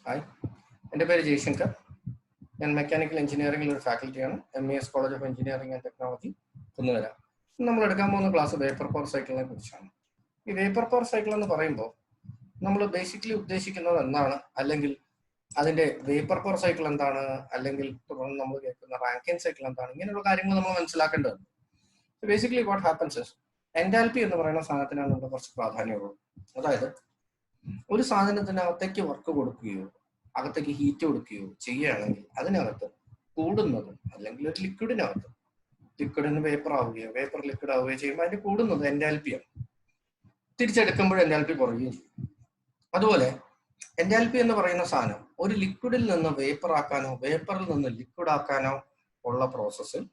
Hi, എൻ്റെ പേര് ജയശങ്കർ. ഞാൻ മെക്കാനിക്കൽ എഞ്ചിനീയറിംഗിൽ ഒരു ഫാക്കൽറ്റിയാണ്, MES college of engineering and technology, Kunnukara. നമ്മൾ എടുക്കാൻ പോകുന്ന ക്ലാസ് വേപ്പർ പവർ സൈക്കിളിനെ കുറിച്ചാണ്. ഈ വേപ്പർ പവർ സൈക്കിൾ എന്ന് പറയുമ്പോൾ നമ്മൾ ബേസിക്കലി ഉദ്ദേശിക്കുന്നത് എന്താണ്, അല്ലെങ്കിൽ അതിന്റെ വേപ്പർ പവർ സൈക്കിൾ എന്താണ്, അല്ലെങ്കിൽ തുടർന്ന് നമ്മൾ കേൾക്കുന്ന റാങ്കിൻ സൈക്കിൾ എന്താണ്, ഇങ്ങനെയുള്ള കാര്യങ്ങൾ നമ്മൾ മനസ്സിലാക്കേണ്ടതുണ്ട്. Basically what happens is enthalpy എന്ന് പറയുന്ന സാധനത്തിനാണ് നമ്മൾ കുറച്ച് പ്രാധാന്യമുള്ളത്. അതായത് ഒരു സാധനത്തിനകത്തേക്ക് വർക്ക് കൊടുക്കുകയോ അകത്തേക്ക് ഹീറ്റ് കൊടുക്കുകയോ ചെയ്യുകയാണെങ്കിൽ അതിനകത്ത് കൂടുന്നത്, അല്ലെങ്കിൽ ഒരു ലിക്വിഡിന് വേപ്പർ ആവുകയോ വേപ്പർ ലിക്വിഡ് ആവുകയോ ചെയ്യുമ്പോൾ അതിന് കൂടുന്നത് എൻതാൽപ്പിയാണ്. തിരിച്ചെടുക്കുമ്പോൾ എൻതാൽപ്പി കുറയുകയും ചെയ്യും. അതുപോലെ എൻതാൽപ്പി എന്ന് പറയുന്ന സാധനം ഒരു ലിക്വിഡിൽ നിന്ന് വേപ്പർ ആക്കാനോ വേപ്പറിൽ നിന്ന് ലിക്വിഡ് ആക്കാനോ ഉള്ള പ്രോസസ്സിൽ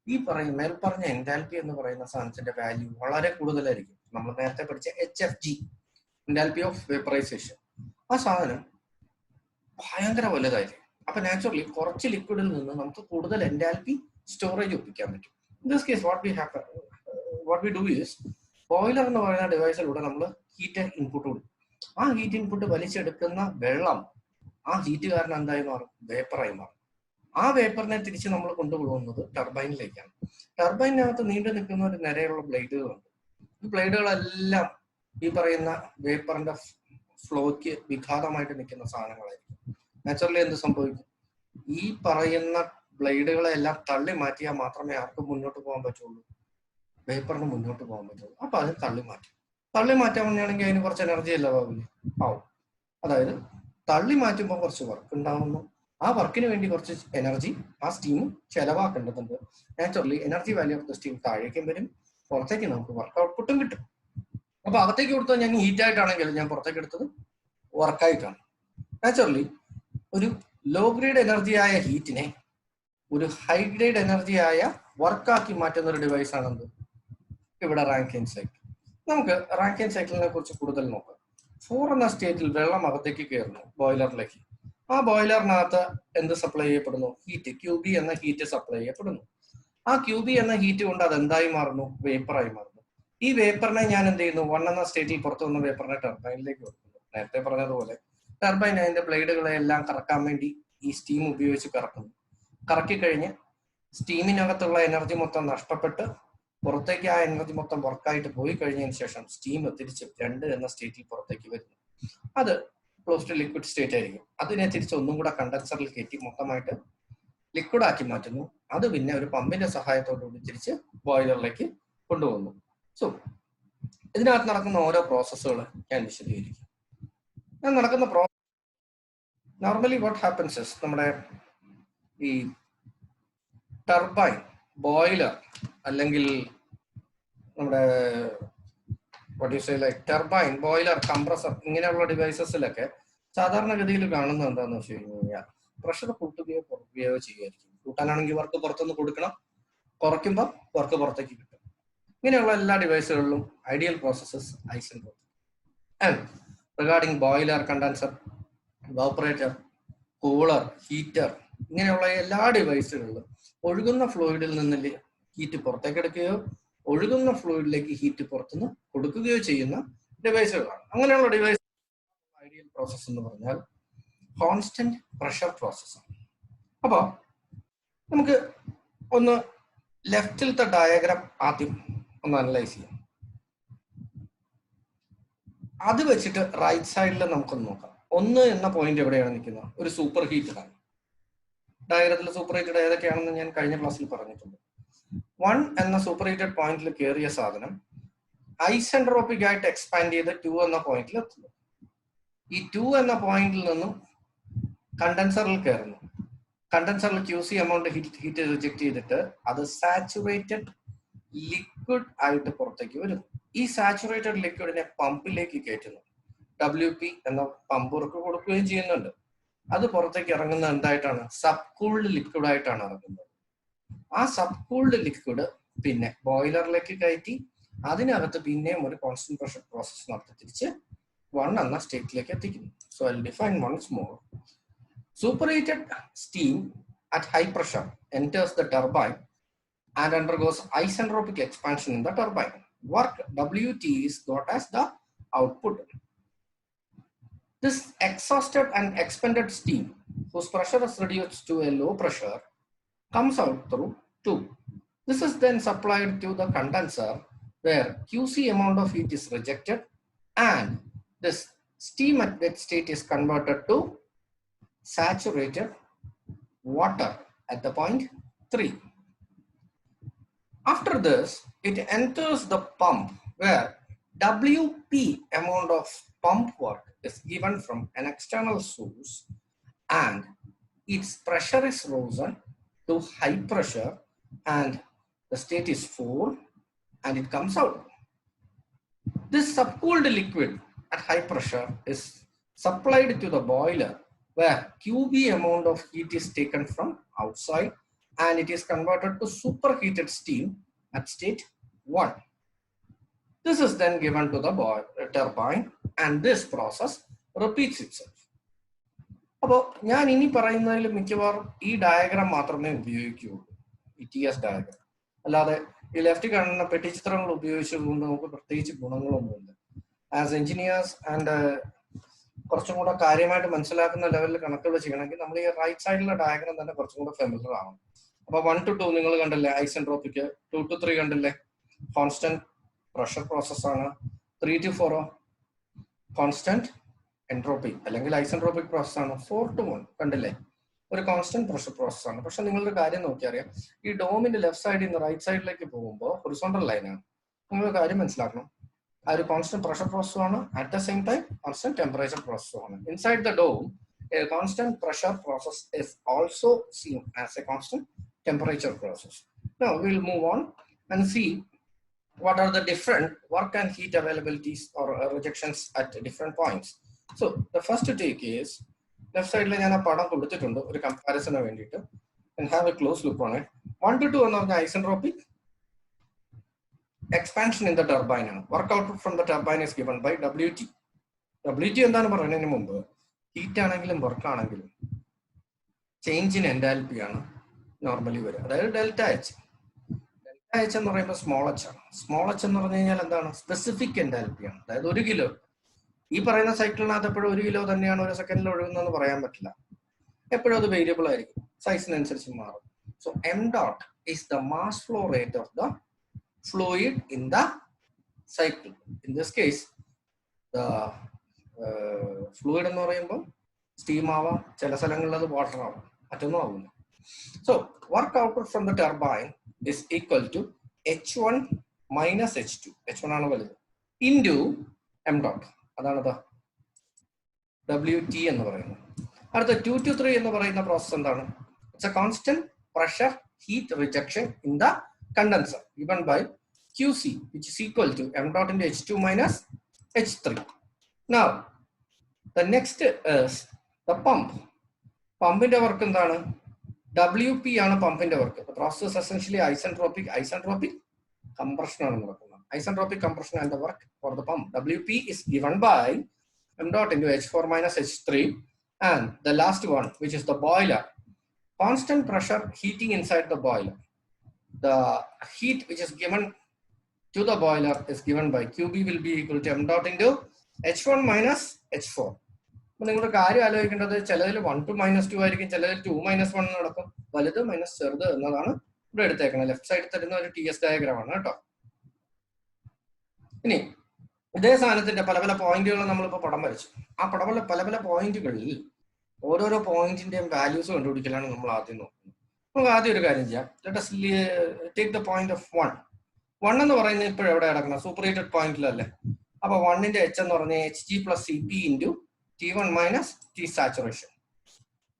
ഈ മേൽപ്പറഞ്ഞ എൻതാൽപ്പി എന്ന് പറയുന്ന സാധനത്തിന്റെ വാല്യൂ വളരെ കൂടുതലായിരിക്കും. നമ്മൾ നേരത്തെ പഠിച്ച HFG, എൻതാൽപ്പി ഓഫ് വേപ്പറൈസേഷൻ, ആ സാധനം ഭയങ്കര വലുതായിരിക്കും. അപ്പൊ നാച്ചുറലി കുറച്ച് ലിക്വിഡിൽ നിന്ന് നമുക്ക് കൂടുതൽ എൻതാൽപ്പി സ്റ്റോറേജ് ഒപ്പിക്കാൻ പറ്റും. In this case what we do is, boiler എന്ന് പറയുന്ന ഡിവൈസിലൂടെ നമ്മൾ ഹീറ്റ് ഇൻപുട്ട് കൊടുക്കും. ആ ഹീറ്റ് ഇൻപുട്ട് വലിച്ചെടുക്കുന്ന വെള്ളം ആ ഹീറ്റ് കാരണം എന്തായി മാറും? വേപ്പറായി മാറും. ആ വേപ്പറിനെ തിരിച്ച് നമ്മൾ കൊണ്ടുപോകുന്നത് ടർബൈനിലേക്കാണ്. ടർബൈനകത്ത് നീണ്ടു നിൽക്കുന്ന ഒരു നിരയുള്ള ബ്ലേഡുകളുണ്ട്. ഈ ബ്ലേഡുകളെല്ലാം ഈ പറയുന്ന വേപ്പറിന്റെ ഫ്ലോയ്ക്ക് വിഘാതമായിട്ട് നിൽക്കുന്ന സാധനങ്ങളായിരിക്കും. നാച്ചുറലി എന്ത് സംഭവിക്കും? ഈ പറയുന്ന ബ്ലേഡുകളെ എല്ലാം തള്ളി മാറ്റിയാൽ മാത്രമേ ആർക്കും മുന്നോട്ട് പോകാൻ പറ്റുള്ളൂ, വേപ്പറിന് മുന്നോട്ട് പോകാൻ പറ്റുള്ളൂ. അപ്പൊ അത് തള്ളി മാറ്റാൻ വേണ്ടിയാണെങ്കിൽ അതിന് കുറച്ച് എനർജി അല്ല ആവും. അതായത് തള്ളി മാറ്റുമ്പോൾ കുറച്ച് വർക്ക് ഉണ്ടാവുന്നു. ആ വർക്കിന് വേണ്ടി കുറച്ച് എനർജി ആ സ്റ്റീം ചെലവാക്കേണ്ടതുണ്ട്. Naturally energy value of the steam താഴേക്കും വരും, പുറത്തേക്ക് നമുക്ക് വർക്ക് ഔട്ട്പുട്ടും കിട്ടും. അപ്പൊ അകത്തേക്ക് കൊടുത്തത് ഞാൻ ഹീറ്റ് ആയിട്ടാണെങ്കിൽ ഞാൻ പുറത്തേക്ക് എടുത്തത് വർക്കായിട്ടാണ്. നാച്ചുറലി ഒരു ലോ ഗ്രേഡ് എനർജിയായ ഹീറ്റിനെ ഒരു ഹൈ ഗ്രേഡ് എനർജിയായ വർക്കാക്കി മാറ്റുന്ന ഒരു ഡിവൈസ് ആണെന്ത് ഇവിടെ റാങ്കിൻ സൈക്കിൾ. നമുക്ക് റാങ്കിൻ സൈക്കിളിനെ കുറിച്ച് കൂടുതൽ നോക്കാം. 4 എന്ന സ്റ്റേറ്റിൽ വെള്ളം അകത്തേക്ക് കയറുന്നു ബോയിലറിലേക്ക്. ആ ബോയിലറിനകത്ത് എന്ത് സപ്ലൈ ചെയ്യപ്പെടുന്നു? ഹീറ്റ്, QB എന്ന ഹീറ്റ് സപ്ലൈ ചെയ്യപ്പെടുന്നു. ആ QB എന്ന ഹീറ്റ് കൊണ്ട് അത് എന്തായി മാറുന്നു? വേപ്പറായി മാറുന്നു. ഈ വേപ്പറിനെ ഞാൻ എന്ത് ചെയ്യുന്നു? 1 എന്ന സ്റ്റേറ്റിൽ പുറത്തു വന്ന വേപ്പറിനെ ടർബൈനിലേക്ക് കൊടുക്കുന്നു. നേരത്തെ പറഞ്ഞതുപോലെ ടർബൈൻ അതിന്റെ ബ്ലേഡുകളെ എല്ലാം കറക്കാൻ വേണ്ടി ഈ സ്റ്റീം ഉപയോഗിച്ച് കറക്കുന്നു. കറക്കി കഴിഞ്ഞ് സ്റ്റീമിനകത്തുള്ള എനർജി മൊത്തം നഷ്ടപ്പെട്ട് പുറത്തേക്ക് ആ എനർജി മൊത്തം വർക്കായിട്ട് പോയി കഴിഞ്ഞതിന് ശേഷം സ്റ്റീം തിരിച്ച് 2 എന്ന സ്റ്റേറ്റിൽ പുറത്തേക്ക് വരുന്നു. അത് ക്ലോസ് ടു ലിക്വിഡ് സ്റ്റേറ്റ് ആയിരിക്കും. അതിനെ തിരിച്ച് ഒന്നും കൂടെ കണ്ടൻസറിൽ കയറ്റി മൊത്തമായിട്ട് ലിക്വിഡ് ആക്കി മാറ്റുന്നു. അത് പിന്നെ ഒരു പമ്പിന്റെ സഹായത്തോടുകൂടി തിരിച്ച് ബോയിലറിലേക്ക് കൊണ്ടുപോകുന്നു. സോ ഇതിനകത്ത് നടക്കുന്ന ഓരോ പ്രോസസ്സുകൾ ഞാൻ വിശദീകരിക്കും. നോർമലി വാട്ട് ഹാപ്പൻസ് ഇസ്, നമ്മുടെ ഈ ടർബൈൻ, ബോയിലർ, അല്ലെങ്കിൽ നമ്മുടെ ടർബൈൻ, ബോയിലർ, കംപ്രസർ, ഇങ്ങനെയുള്ള ഡിവൈസസിലൊക്കെ സാധാരണഗതിയിൽ കാണുന്നത് എന്താണെന്ന് വെച്ച് കഴിഞ്ഞാൽ പ്രഷർ കൂട്ടുകയോ കുറയ്ക്കുകയോ ചെയ്യുമായിരിക്കും. കൂട്ടാനാണെങ്കിൽ വർക്ക് പുറത്തുനിന്ന് കൊടുക്കണം, കുറയ്ക്കുമ്പോൾ വർക്ക് പുറത്തേക്ക് കിട്ടും. ഇങ്ങനെയുള്ള എല്ലാ ഡിവൈസുകളിലും ideal processes isentropic. And regarding boiler, condenser, evaporator, cooler, heater, ഇങ്ങനെയുള്ള എല്ലാ ഡിവൈസുകളിലും ഒഴുകുന്ന ഫ്ലൂയിഡിൽ നിന്ന് ഹീറ്റ് പുറത്തേക്ക് എടുക്കുകയോ ഒഴുകുന്ന ഫ്ലൂയിഡിലേക്ക് ഹീറ്റ് പുറത്തുനിന്ന് കൊടുക്കുകയോ ചെയ്യുന്ന ഡിവൈസുകളാണ്. അങ്ങനെയുള്ള ഡിവൈസ് ഐഡിയൽ പ്രോസസ് എന്ന് പറഞ്ഞാൽ കോൺസ്റ്റന്റ് പ്രഷർ പ്രോസസ്സാണ്. അപ്പോൾ നമുക്ക് ഒന്ന് ലെഫ്റ്റിലത്തെ ഡയഗ്രാം ആദ്യം ഒന്ന് അനലൈസ് ചെയ്യാം. അത് വെച്ചിട്ട് റൈറ്റ് സൈഡിൽ നമുക്കൊന്ന് നോക്കാം. 1 എന്ന പോയിന്റ് എവിടെയാണ് നിൽക്കുന്നത്? ഒരു സൂപ്പർ ഹീറ്റഡ് ആണ്. ഡയഗ്രത്തിൽ സൂപ്പർ ഹീറ്റഡ് ഏതൊക്കെയാണെന്ന് ഞാൻ കഴിഞ്ഞ ക്ലാസ്സിൽ പറഞ്ഞിട്ടുണ്ട്. 1 എന്ന സൂപ്പർ ഹീറ്റഡ് പോയിന്റിൽ കയറിയ സാധനം ഐസെൻട്രോപിക് ആയിട്ട് എക്സ്പാൻഡ് ചെയ്ത് 2 എന്ന പോയിന്റിൽ എത്തുന്നു. ഈ 2 എന്ന പോയിന്റിൽ നിന്നും കണ്ടൻസറിൽ കയറുന്നു. കണ്ടൻസറിൽ QC എമൗണ്ട് ഹീറ്റ് റിജക്ട് ചെയ്തിട്ട് അത് സാച്ചുറേറ്റഡ് ലിക്വിഡ് ആയിട്ട് പുറത്തേക്ക് വരുന്നു. ഈ സാച്ചുറേറ്റഡ് ലിക്വിഡിനെ പമ്പിലേക്ക് കയറ്റുന്നു. WP എന്ന പമ്പ് വർക്ക് കൊടുക്കുകയും ചെയ്യുന്നുണ്ട്. അത് പുറത്തേക്ക് ഇറങ്ങുന്നത് എന്തായിട്ടാണ്? സബ്കൂൾഡ് ലിക്വിഡ് ആയിട്ടാണ് ഇറങ്ങുന്നത്. ആ സബ്കൂൾഡ് ലിക്വിഡ് പിന്നെ ബോയിലറിലേക്ക് കയറ്റി അതിനകത്ത് പിന്നെയും ഒരു കോൺസ്റ്റന്റ് പ്രഷർ പ്രോസസ് നടത്തി തിരിച്ച് 1 എന്ന സ്റ്റേറ്റിലേക്ക് എത്തിക്കുന്നു. So I define once more. Superheated steam at high pressure enters the turbine and undergoes isentropic expansion in the turbine. Work WT is got as the output. This exhausted and expended steam, whose pressure is reduced to a low pressure, comes out through tube. This is then supplied to the condenser, where QC amount of heat is rejected, and this steam at wet state is converted to saturated water at the point 3. After this, it enters the pump, where WP amount of pump work is given from an external source, and its pressure is risen to high pressure, and the state is 4, and it comes out. This subcooled liquid at high pressure is supplied to the boiler, where QB amount of heat is taken from outside, and it is converted to superheated steam at state 1. This is then given to the turbine, and this process repeats itself. അപ്പോൾ ഞാൻ ഇനി പറയുന്നതിൽ മിക്കവാറും ഈ diagram മാത്രമേ ഉപയോഗിക്കുകയുള്ളൂ, ETS diagram. അല്ലാതെ ഈ left കാണുന്ന പെട്ടിച്ചിത്രങ്ങൾ ഉപയോഗിച്ചുകൊണ്ട് നമുക്ക് പ്രത്യേകിച്ച് ഗുണങ്ങളൊന്നുമില്ല. ആസ് എഞ്ചിനീയേഴ്സ് ആൻഡ് കുറച്ചും കൂടെ കാര്യമായിട്ട് മനസ്സിലാക്കുന്ന ലെവലിൽ കണക്കുകൾ ചെയ്യണമെങ്കിൽ നമ്മൾ ഈ റൈറ്റ് സൈഡിലെ ഡയഗ്രാം തന്നെ കുറച്ചും കൂടെ ഫെമിലർ ആവണം. അപ്പൊ 1 to 2 നിങ്ങൾ കണ്ടില്ലേ ഐസെൻട്രോപിക്, 2 to 3 കണ്ടില്ലേ കോൺസ്റ്റന്റ് പ്രഷർ പ്രോസസ്സാണ്, 3 to 4 കോൺസ്റ്റന്റ് എൻട്രോപ്പി അല്ലെങ്കിൽ ഐസെൻട്രോപിക് പ്രോസസ്സാണ്, 4 to 1 കണ്ടില്ലേ ഒരു കോൺസ്റ്റന്റ് പ്രഷർ പ്രോസസ്സാണ്. പക്ഷെ നിങ്ങളൊരു കാര്യം നോക്കിയറിയാം, ഈ ഡോമിന്റെ ലെഫ്റ്റ് സൈഡിൽ നിന്ന് റൈറ്റ് സൈഡിലേക്ക് പോകുമ്പോൾ ഹൊറിസോണ്ടൽ ലൈനാണ്. നിങ്ങൾ കാര്യം മനസ്സിലാക്കണം, ആ ഒരു കോൺസ്റ്റന്റ് പ്രഷർ പ്രോസസ്സാണ്, at the same time constant temperature പ്രോസസ്സുമാണ്. Inside the dome a constant pressure process is also seen as a constant temperature process. Now we will move on and see what are the different work and heat availabilities or rejections at different points. So the first to take is left side la jana padam kodutittundu oru comparison vendittu, and have a close look on it. 1 to 2 enna parna isentropic expansion in the turbine. Work output from the turbine is given by WT. WT endanu parayunnadinu munpu heat ആണെങ്കിലും work ആണെങ്കിലും change in enthalpy ആണ് normally വരിക, അതായത് delta H. Delta H എന്ന് പറയുമ്പോൾ small H ആണ്. Small H എന്ന് പറഞ്ഞു കഴിഞ്ഞാൽ എന്താണ്, സ്പെസിഫിക് എൻതാൽപ്പി ആണ്. അതായത് 1 കിലോ, ഈ പറയുന്ന സൈക്കിളിനകത്ത് എപ്പോഴും 1 കിലോ തന്നെയാണ് ഒരു സെക്കൻഡിൽ ഒഴുകുന്നതെന്ന് പറയാൻ പറ്റില്ല. എപ്പോഴും അത് വേരിയബിൾ ആയിരിക്കും, സൈസിനനുസരിച്ച് മാറും. So M dot is the mass flow rate of the fluid in the cycle. In this case the fluid എന്ന് പറയുമ്പോൾ സ്റ്റീം ആവാം, ചില സ്ഥലങ്ങളിൽ അത് വാട്ടർ ആവാം, മറ്റൊന്നും ആവില്ല. So work output from the turbine is equal to H1 minus H2. H1 ആണ് വലുത്, ഇൻറ്റു എം ഡോട്ട്, അതാണ് WT എന്ന് പറയുന്നത്. അടുത്ത 2 to 3 എന്ന് പറയുന്ന പ്രോസസ് എന്താണ്, it's A constant pressure heat rejection in the condenser given by QC, which is equal to m dot into H2 minus H3. Now the next is the pump. പമ്പിന്റെ work എന്താണ്, WP ആണ് പമ്പിന്റെ work. The process is essentially isentropic compression ആണ് നടക്കുന്നത്. Isentropic compression and the work for the pump WP is given by m dot into H4 minus H3, and the last one, which is the boiler, constant pressure heating inside the boiler. The heat which is given to the boiler is given by QB will be equal to m dot into H1 minus H4. അപ്പൊ നിങ്ങളുടെ കാര്യം ആലോചിക്കേണ്ടത്, ചിലതിൽ 1 to -2 ആയിരിക്കും, ചിലതിൽ 2 - 1 നടക്കും, വലുത് minus ചെറുത് എന്നതാണ് ഇവിടെ എടുത്തേക്കുന്നത്. ലെഫ്റ്റ് സൈഡിൽ തരുന്ന ഒരു TS ഡയഗ്രാം ആണ് കേട്ടോ. ഇനി ഇതേ സാധനത്തിന്റെ പല പല പോയിന്റുകൾ നമ്മളിപ്പോൾ പടം വരച്ചു. ആ പല പല പോയിന്റുകളിൽ ഓരോരോ പോയിന്റിന്റെയും വാല്യൂസ് കണ്ടുപിടിക്കലാണ് നമ്മൾ ആദ്യം നോക്കുന്നത്. നമുക്ക് ആദ്യം ഒരു കാര്യം ചെയ്യാം. Let us take the point of 1. 1 എന്ന് പറയുന്നത് ഇപ്പോൾ എവിടെ കിടക്കണം, സൂപ്പർ ഹീറ്റഡ് പോയിന്റിലല്ലേ. അപ്പൊ 1ന്റെ H എന്ന് പറഞ്ഞാൽ HG plus CP into T1 minus T saturation.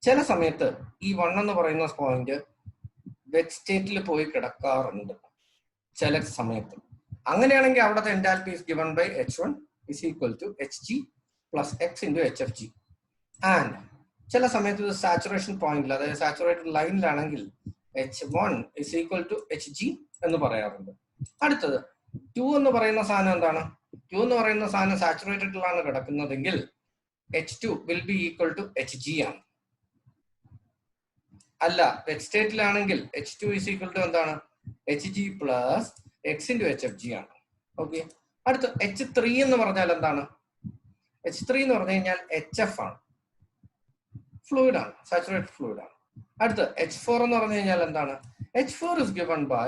ചില സമയത്ത് ഈ 1 എന്ന് പറയുന്ന പോയിന്റ് വെറ്റ് സ്റ്റേറ്റിൽ പോയി കിടക്കാറുണ്ട് ചില സമയത്ത്. അങ്ങനെയാണെങ്കിൽ അവിടുത്തെ enthalpy is given by H1 is equal to HG plus X into HFG. And ചില സമയത്ത് ഇത് സാച്ചുറേഷൻ പോയിന്റിൽ, അതായത് saturated ലൈനിലാണെങ്കിൽ H1 is equal to HG എന്ന് പറയാറുണ്ട്. അടുത്തത് 2 എന്ന് പറയുന്ന സാധനം എന്താണ്, 2 എന്ന് പറയുന്ന സാധനം സാച്ചുറേറ്റഡിലാണ് കിടക്കുന്നതെങ്കിൽ H2 will be equal to HG ആണ്. അല്ല, wet സ്റ്റേറ്റിലാണെങ്കിൽ H2 is equal to എന്താണ്, HG plus X into HFG ആണ്. ഓക്കെ, അടുത്ത H3 എന്ന് പറഞ്ഞാൽ എന്താണ്, H3 എന്ന് പറഞ്ഞു കഴിഞ്ഞാൽ HF ആണ്, ഫ്ലൂയിഡ് ആണ്, സാച്ചുറേറ്റഡ് ഫ്ലൂയിഡ് ആണ്. അടുത്ത് H4 എന്ന് പറഞ്ഞു കഴിഞ്ഞാൽ എന്താണ്? H4 is given by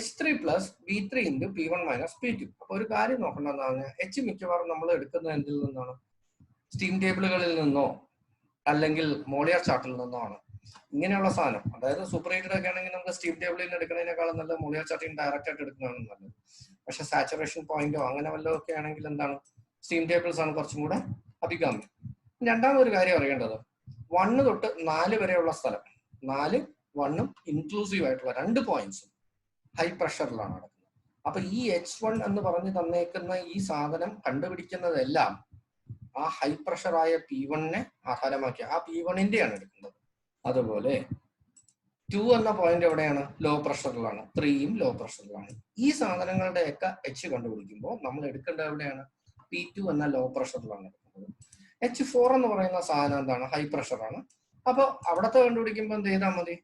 H3 plus V3 into P1 minus P2. അപ്പൊ ഒരു കാര്യം നോക്കേണ്ടതെന്ന് പറഞ്ഞാൽ H മിക്കവാറും നമ്മൾ എടുക്കുന്നത് എന്തിൽ നിന്നാണ്? സ്റ്റീം ടേബിളുകളിൽ നിന്നോ അല്ലെങ്കിൽ മോളിയർ ചാർട്ടിൽ നിന്നോ ആണ്. ഇങ്ങനെയുള്ള സാധനം, അതായത് സൂപ്പർ ഹീറ്റഡ് ഒക്കെ ആണെങ്കിൽ നമുക്ക് സ്റ്റീം ടേബിളിൽ നിന്ന് എടുക്കുന്നതിനേക്കാളും നല്ല മോളിയർ ചാർട്ടിൽ ഡയറക്റ്റ് ആയിട്ട് എടുക്കുന്നതാണ് നല്ലത്. പക്ഷെ സാച്ചുറേഷൻ പോയിന്റോ അങ്ങനെ വല്ലതും ഒക്കെ ആണെങ്കിൽ എന്താണ്, സ്റ്റീം ടേബിൾസ് ആണ് കുറച്ചും കൂടെ അഭികാമ്യം. രണ്ടാമതൊരു കാര്യം അറിയേണ്ടത്, 1 തൊട്ട് 4 വരെയുള്ള സ്ഥലം, 4, 1 ഇൻക്ലൂസീവ് ആയിട്ടുള്ള 2 പോയിന്റ്സും ഹൈ പ്രഷറിലാണ് നടക്കുന്നത്. അപ്പൊ ഈ H1 എന്ന് പറഞ്ഞ് തന്നേക്കുന്ന ഈ സാധനം കണ്ടുപിടിക്കുന്നതെല്ലാം ആ ഹൈ പ്രഷറായ P1നെ ആധാരമാക്കി ആ P1ന്റെയാണ് എടുക്കുന്നത്. അതുപോലെ 2 എന്ന പോയിന്റ് എവിടെയാണ്? ലോ പ്രഷറിലാണ്. 3യും ലോ പ്രഷറിലാണ്. ഈ സാധനങ്ങളുടെയൊക്കെ H കണ്ടുപിടിക്കുമ്പോൾ നമ്മൾ എടുക്കേണ്ടത് എവിടെയാണ്? P2 എന്ന ലോ പ്രഷറിലാണ് എടുക്കുന്നത്. H4 എന്ന് പറയുന്ന സാധനം എന്താണ്? ഹൈ പ്രഷറാണ്. അപ്പൊ അവിടത്തെ കണ്ടുപിടിക്കുമ്പോൾ എന്ത് ചെയ്താൽ മതി?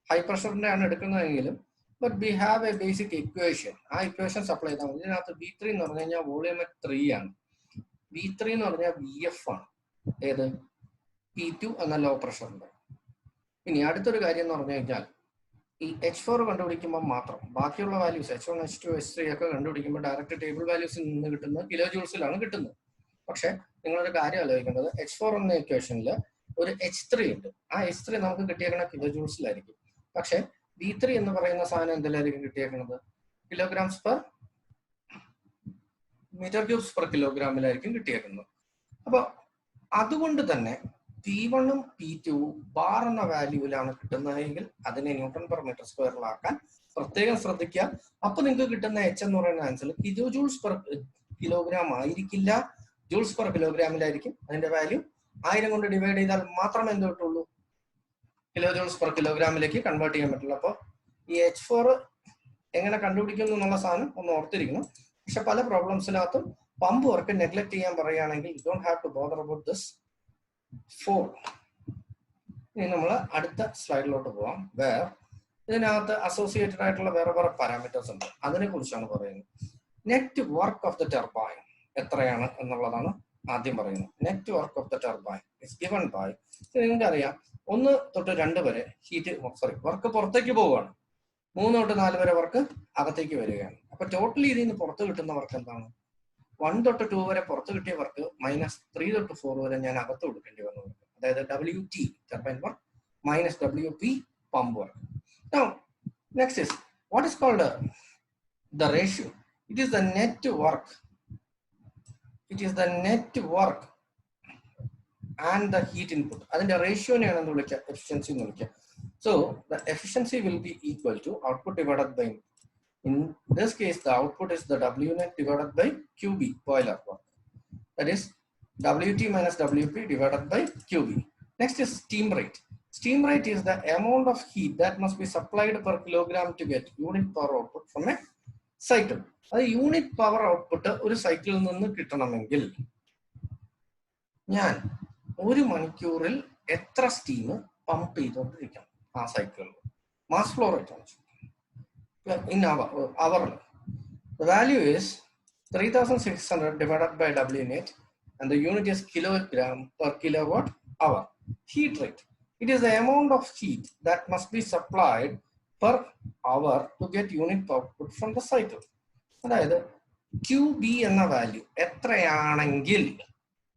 ഹൈ പ്രഷറിന്റെ ആണ് എടുക്കുന്നതെങ്കിലും but we have a basic equation. ആ ഇക്വേഷൻ സപ്ലൈ ചെയ്താൽ മതി. ഇതിനകത്ത് V3 എന്ന് പറഞ്ഞു കഴിഞ്ഞാൽ വോളിയം 3 ആണ്. V3 എന്ന് പറഞ്ഞാൽ VF ആണ്. ഏത്? P2 എന്ന ലോ പ്രഷറിന്റെ. ഇനി അടുത്തൊരു കാര്യം എന്ന് പറഞ്ഞു കഴിഞ്ഞാൽ ഈ H4 കണ്ടുപിടിക്കുമ്പോൾ മാത്രം ബാക്കിയുള്ള വാല്യൂസ് H1, H2, H3 ഒക്കെ കണ്ടുപിടിക്കുമ്പോൾ ഡയറക്റ്റ് ടേബിൾ വാല്യൂസിൽ നിന്ന് കിട്ടുന്നത് കിലോ ജൂൾസിലാണ് കിട്ടുന്നത്. പക്ഷെ നിങ്ങളൊരു കാര്യം ആലോചിക്കേണ്ടത്, H4 എന്ന ഇക്വേഷനിൽ ഒരു H3 ഉണ്ട്. ആ H3 നമുക്ക് കിട്ടിയേക്കണ കിലോ ജൂൾസിലായിരിക്കും. പക്ഷെ V3 എന്ന് പറയുന്ന സാധനം എന്തിലായിരിക്കും കിട്ടിയേക്കുന്നത്? Kilograms per metre cubes per കിലോഗ്രാമിലായിരിക്കും കിട്ടിയേക്കുന്നത്. അപ്പൊ അതുകൊണ്ട് തന്നെ P1ഉം P2ഉം ബാർ എന്ന വാല്യൂവിലാണ് കിട്ടുന്നതെങ്കിൽ അതിനെ ന്യൂട്ടൺ പെർ മീറ്റർ സ്ക്വയറിലാക്കാൻ പ്രത്യേകം ശ്രദ്ധിക്കുക. അപ്പൊ നിങ്ങൾക്ക് കിട്ടുന്ന H എന്ന് പറയുന്ന answer kilo joules per kilogram ആയിരിക്കില്ല, ജൂൾസ് പെർ കിലോഗ്രാമിലായിരിക്കും. അതിന്റെ വാല്യൂ 1000 കൊണ്ട് ഡിവൈഡ് ചെയ്താൽ മാത്രമേ എന്ത് കിട്ടുള്ളൂ? കിലോ ജൂൾസ് പെർ കിലോഗ്രാമിലേക്ക് കൺവേർട്ട് ചെയ്യാൻ പറ്റുള്ളൂ. അപ്പോൾ ഈ H4 എങ്ങനെ കണ്ടുപിടിക്കുന്നു എന്നുള്ള സാധനം ഒന്ന് ഓർത്തിരിക്കണം. പക്ഷെ പല പ്രോബ്ലംസിനകത്തും പമ്പ് വർക്ക് നെഗ്ലക്ട് ചെയ്യാൻ പറയുകയാണെങ്കിൽ you don't have to bother about this 4. ഇനി നമ്മൾ അടുത്ത സ്ലൈഡിലോട്ട് പോവാം. ഇതിനകത്ത് അസോസിയേറ്റഡ് ആയിട്ടുള്ള വേറെ പാരാമീറ്റേഴ്സ് ഉണ്ട്, അതിനെ കുറിച്ചാണ് പറയുന്നത്. Net work of the turbine എത്രയാണ് എന്നുള്ളതാണ് ആദ്യം പറയുന്നത്. Net work of the turbine is given by, നിങ്ങൾക്ക് അറിയാം 1 തൊട്ട് 2 വരെ വർക്ക് പുറത്തേക്ക് പോവുകയാണ്, 3 തൊട്ട് 4 വരെ വർക്ക് അകത്തേക്ക് വരികയാണ്. അപ്പൊ ടോട്ടലി ഇതിൽ നിന്ന് പുറത്ത് കിട്ടുന്ന വർക്ക് എന്താണ്? 1 തൊട്ട് 2 വരെ പുറത്ത് കിട്ടിയ വർക്ക് മൈനസ് 3 തൊട്ട് 4 വരെ ഞാൻ അകത്ത് കൊടുക്കേണ്ടി വന്ന വർക്ക്, അതായത് WT turbine work minus WP pump work. Now next is what is called the ratio. It is the net work. It is the net work and the heat input. അതിന്റെ റേഷ്യോനെയാണ് എന്ന് വിളിക്കുക, എഫിഷ്യൻസി എന്ന് വിളിക്കുക. So the efficiency will be equal to output divided by input. In this case, the output is the W net divided by QB, boiler work. That is WT minus WP divided by QB. Next is steam rate. Steam rate is the amount of heat that must be supplied per kilogram to get unit power output from a cycle. അത് unit power output ഒരു സൈക്കിളിൽ നിന്ന് കിട്ടണമെങ്കിൽ ഞാൻ 1 മണിക്കൂറിൽ എത്ര steam pump ചെയ്തുകൊണ്ടിരിക്കണം ആ സൈക്കിളിൽ. മാസ് ഫ്ലോ റേറ്റ് ആണ് in hour. The value is 3600 divided by W net and the unit is kilogram per kilowatt hour. Heat rate. It is the amount of heat that must be supplied per hour to get unit output from the cycle. അതായത് QB എന്ന value എത്രയാണെങ്കിൽ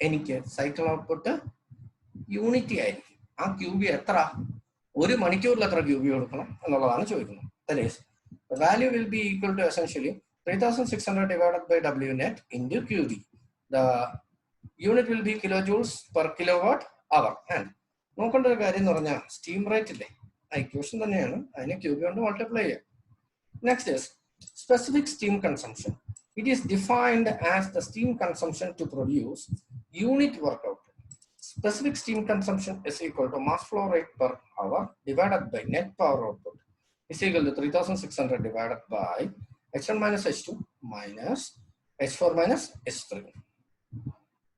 എനിക്ക് cycle output unity ആയിരിക്കും. ആ QB എത്ര? 1 മണിക്കൂറിൽ എത്ര QB കൊടുക്കണം എന്നുള്ളതാണ് ചോദിക്കുന്നത്. That is, the value will be equal to essentially 3600 divided by W net into QB. The unit will be kilojoules per kilowatt hour. And നോക്കേണ്ട ഒരു കാര്യം എന്ന് പറഞ്ഞാൽ സ്റ്റീം റേറ്റ് ഇല്ലേ, ആ ഇക്വേഷൻ തന്നെയാണ്, അതിനെ QB കൊണ്ട് മൾട്ടിപ്ലൈ ചെയ്യുക. Next is specific steam consumption. It is defined as the steam consumption to produce unit work output. Specific steam consumption is equal to mass flow rate per hour divided by net power output is equal to 3600 divided by H1 minus H2 minus H4 minus H3.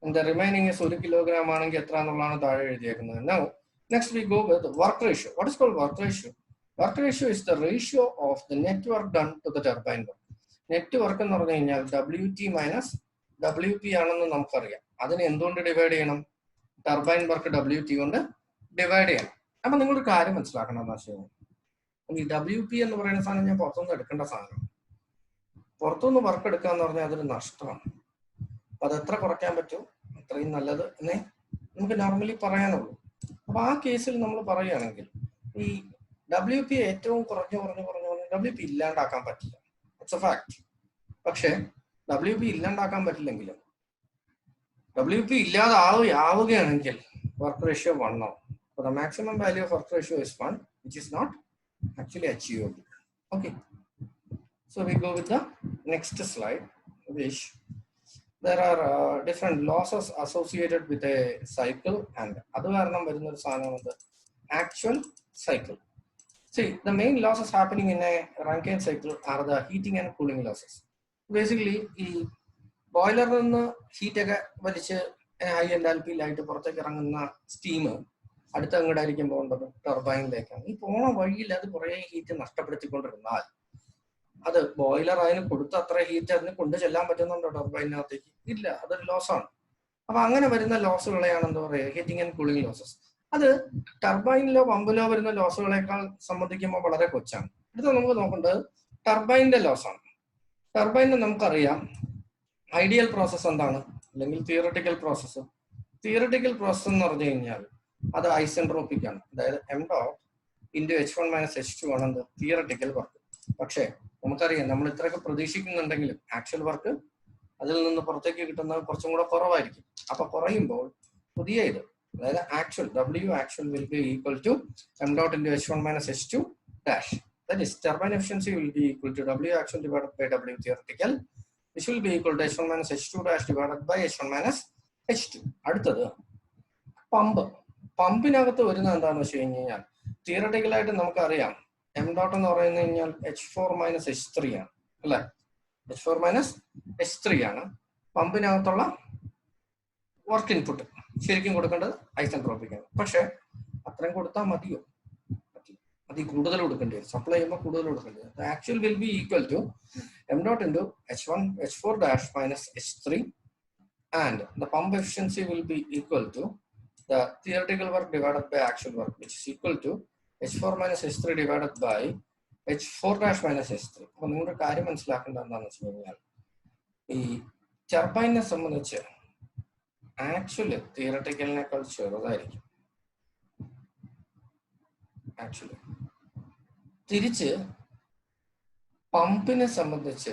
And the remaining is 1 kilogram ആണെങ്കിൽ എത്ര എന്നുള്ളതാണ് താഴെ എഴുതിയേക്കുന്നത്. Now next we go with work ratio. What is called work ratio? Work ratio is the ratio of the net work done to the turbine work. Net work എന്ന് പറഞ്ഞു കഴിഞ്ഞാൽ WT minus WP ആണെന്ന് നമുക്കറിയാം. അതിനെ എന്തുകൊണ്ട് divide ചെയ്യണം? Turbine work WT കൊണ്ട് divide ചെയ്യണം. അപ്പൊ നിങ്ങളൊരു കാര്യം മനസ്സിലാക്കണം എന്താ വെച്ചാൽ, ഈ WP എന്ന് പറയുന്ന സാധനം ഞാൻ പുറത്തുനിന്ന് എടുക്കേണ്ട സാധനം. പുറത്തുനിന്ന് വർക്ക് എടുക്കുക എന്ന് പറഞ്ഞാൽ അതൊരു നഷ്ടമാണ്. അപ്പൊ അത് എത്ര കുറയ്ക്കാൻ പറ്റും അത്രയും നല്ലത് എന്നേ നമുക്ക് നോർമലി പറയാനുള്ളൂ. അപ്പൊ ആ കേസിൽ നമ്മൾ പറയുകയാണെങ്കിൽ ഈ WP ഏറ്റവും കുറഞ്ഞു WP ഇല്ലാണ്ടാക്കാൻ പറ്റില്ല. It's A fact. പക്ഷെ WP ഇല്ലാണ്ടാക്കാൻ പറ്റില്ലെങ്കിലും WP ഇല്ലാതെ ആവുകയാണെങ്കിൽ വർക്ക് റേഷ്യോ 1 ആവും. So the maximum value of work ratio is 1, which is not actually achievable. Okay. So we go with the next slide, which there are different losses associated with a cycle, and other actual cycle. See, the main losses happening in a Rankine cycle are the heating and cooling losses. Basically, the boiler heat high enthalpy light steam അടുത്ത് അങ്ങോട്ടായിരിക്കും പോകേണ്ടത് ടർബൈനിലേക്കാണ്. ഈ പോണ വഴിയിൽ അത് കുറെ heat നഷ്ടപ്പെടുത്തിക്കൊണ്ടിരുന്നാൽ അത് boiler അതിന് കൊടുത്ത അത്ര ഹീറ്റ് അതിന് കൊണ്ടു ചെല്ലാൻ പറ്റുന്നുണ്ടോ ടർബൈനകത്തേക്ക്? ഇല്ല, അതൊരു ലോസാണ്. അപ്പൊ അങ്ങനെ വരുന്ന ലോസുകളെയാണ് എന്താ പറയുക, ഹീറ്റിംഗ് ആൻഡ് കൂളിംഗ് ലോസസ്. അത് ടർബൈനിലോ പമ്പിലോ വരുന്ന ലോസുകളെക്കാൾ സംബന്ധിക്കുമ്പോൾ വളരെ കൊച്ചാണ്. അടുത്ത നമുക്ക് നോക്കേണ്ടത് ടർബൈനിന്റെ ലോസാണ്. ടർബൈനിൽ നമുക്കറിയാം ഐഡിയൽ പ്രോസസ് എന്താണ്, അല്ലെങ്കിൽ തിയറട്ടിക്കൽ പ്രോസസ്സ്. തിയറട്ടിക്കൽ പ്രോസസ് എന്ന് പറഞ്ഞു കഴിഞ്ഞാൽ അത് ഐസെൻട്രോപിക് ആണ്. അതായത് M.H1 - H2 ആണ് എന്ത് തിയറട്ടിക്കൽ വർക്ക്. പക്ഷേ നമുക്കറിയാം നമ്മൾ ഇത്രയൊക്കെ പ്രതീക്ഷിക്കുന്നുണ്ടെങ്കിലും ആക്ച്വൽ വർക്ക് അതിൽ നിന്ന് പുറത്തേക്ക് കിട്ടുന്നത് കുറച്ചും കൂടെ കുറവായിരിക്കും. അപ്പൊ കുറയുമ്പോൾ പുതിയ ഇത്, അതായത് actual W actual will be equal to M.H1 - H2 dash. That is, turbine efficiency will be equal to W actual divided by W theoretical, which will be equal to H1 - H2 dash divided by H1 - H2. അടുത്തത് pump. പമ്പിനകത്ത് വരുന്ന എന്താണെന്ന് വെച്ച് കഴിഞ്ഞാൽ തിയറട്ടിക്കലായിട്ട് നമുക്കറിയാം M dot എന്ന് പറയുന്നത് കഴിഞ്ഞാൽ H4 - H3 ആണ്, അല്ലെ? H4 - H3 ആണ് പമ്പിനകത്തുള്ള വർക്ക് ഇൻപുട്ട്. ശരിക്കും കൊടുക്കേണ്ടത് ഐസെൻട്രോപിക് ആണ്. പക്ഷെ അത്രയും കൊടുത്താൽ മതിയോ? അതിൽ കൂടുതൽ കൊടുക്കേണ്ടി വരും. സപ്ലൈ ചെയ്യുമ്പോൾ കൂടുതൽ കൊടുക്കേണ്ടി വരും. Actual will be equal to M dot into H4 dash minus H3, and the pump efficiency will be equal to the theoretical work divided by actual work, which is equal to H4 minus H3 divided by H4 dash minus H3. അപ്പോൾ നിങ്ങളുടെ കാര്യം മനസ്സിലാക്കേണ്ടത് എന്താണെന്ന് വെച്ച് കഴിഞ്ഞാൽ ഈ ടർബൈനെ സംബന്ധിച്ച് actually തിയറട്ടിക്കലിനേക്കാൾ ചെറുതായിരിക്കും. ആക്ച്വലി തിരിച്ച് പമ്പിനെ സംബന്ധിച്ച്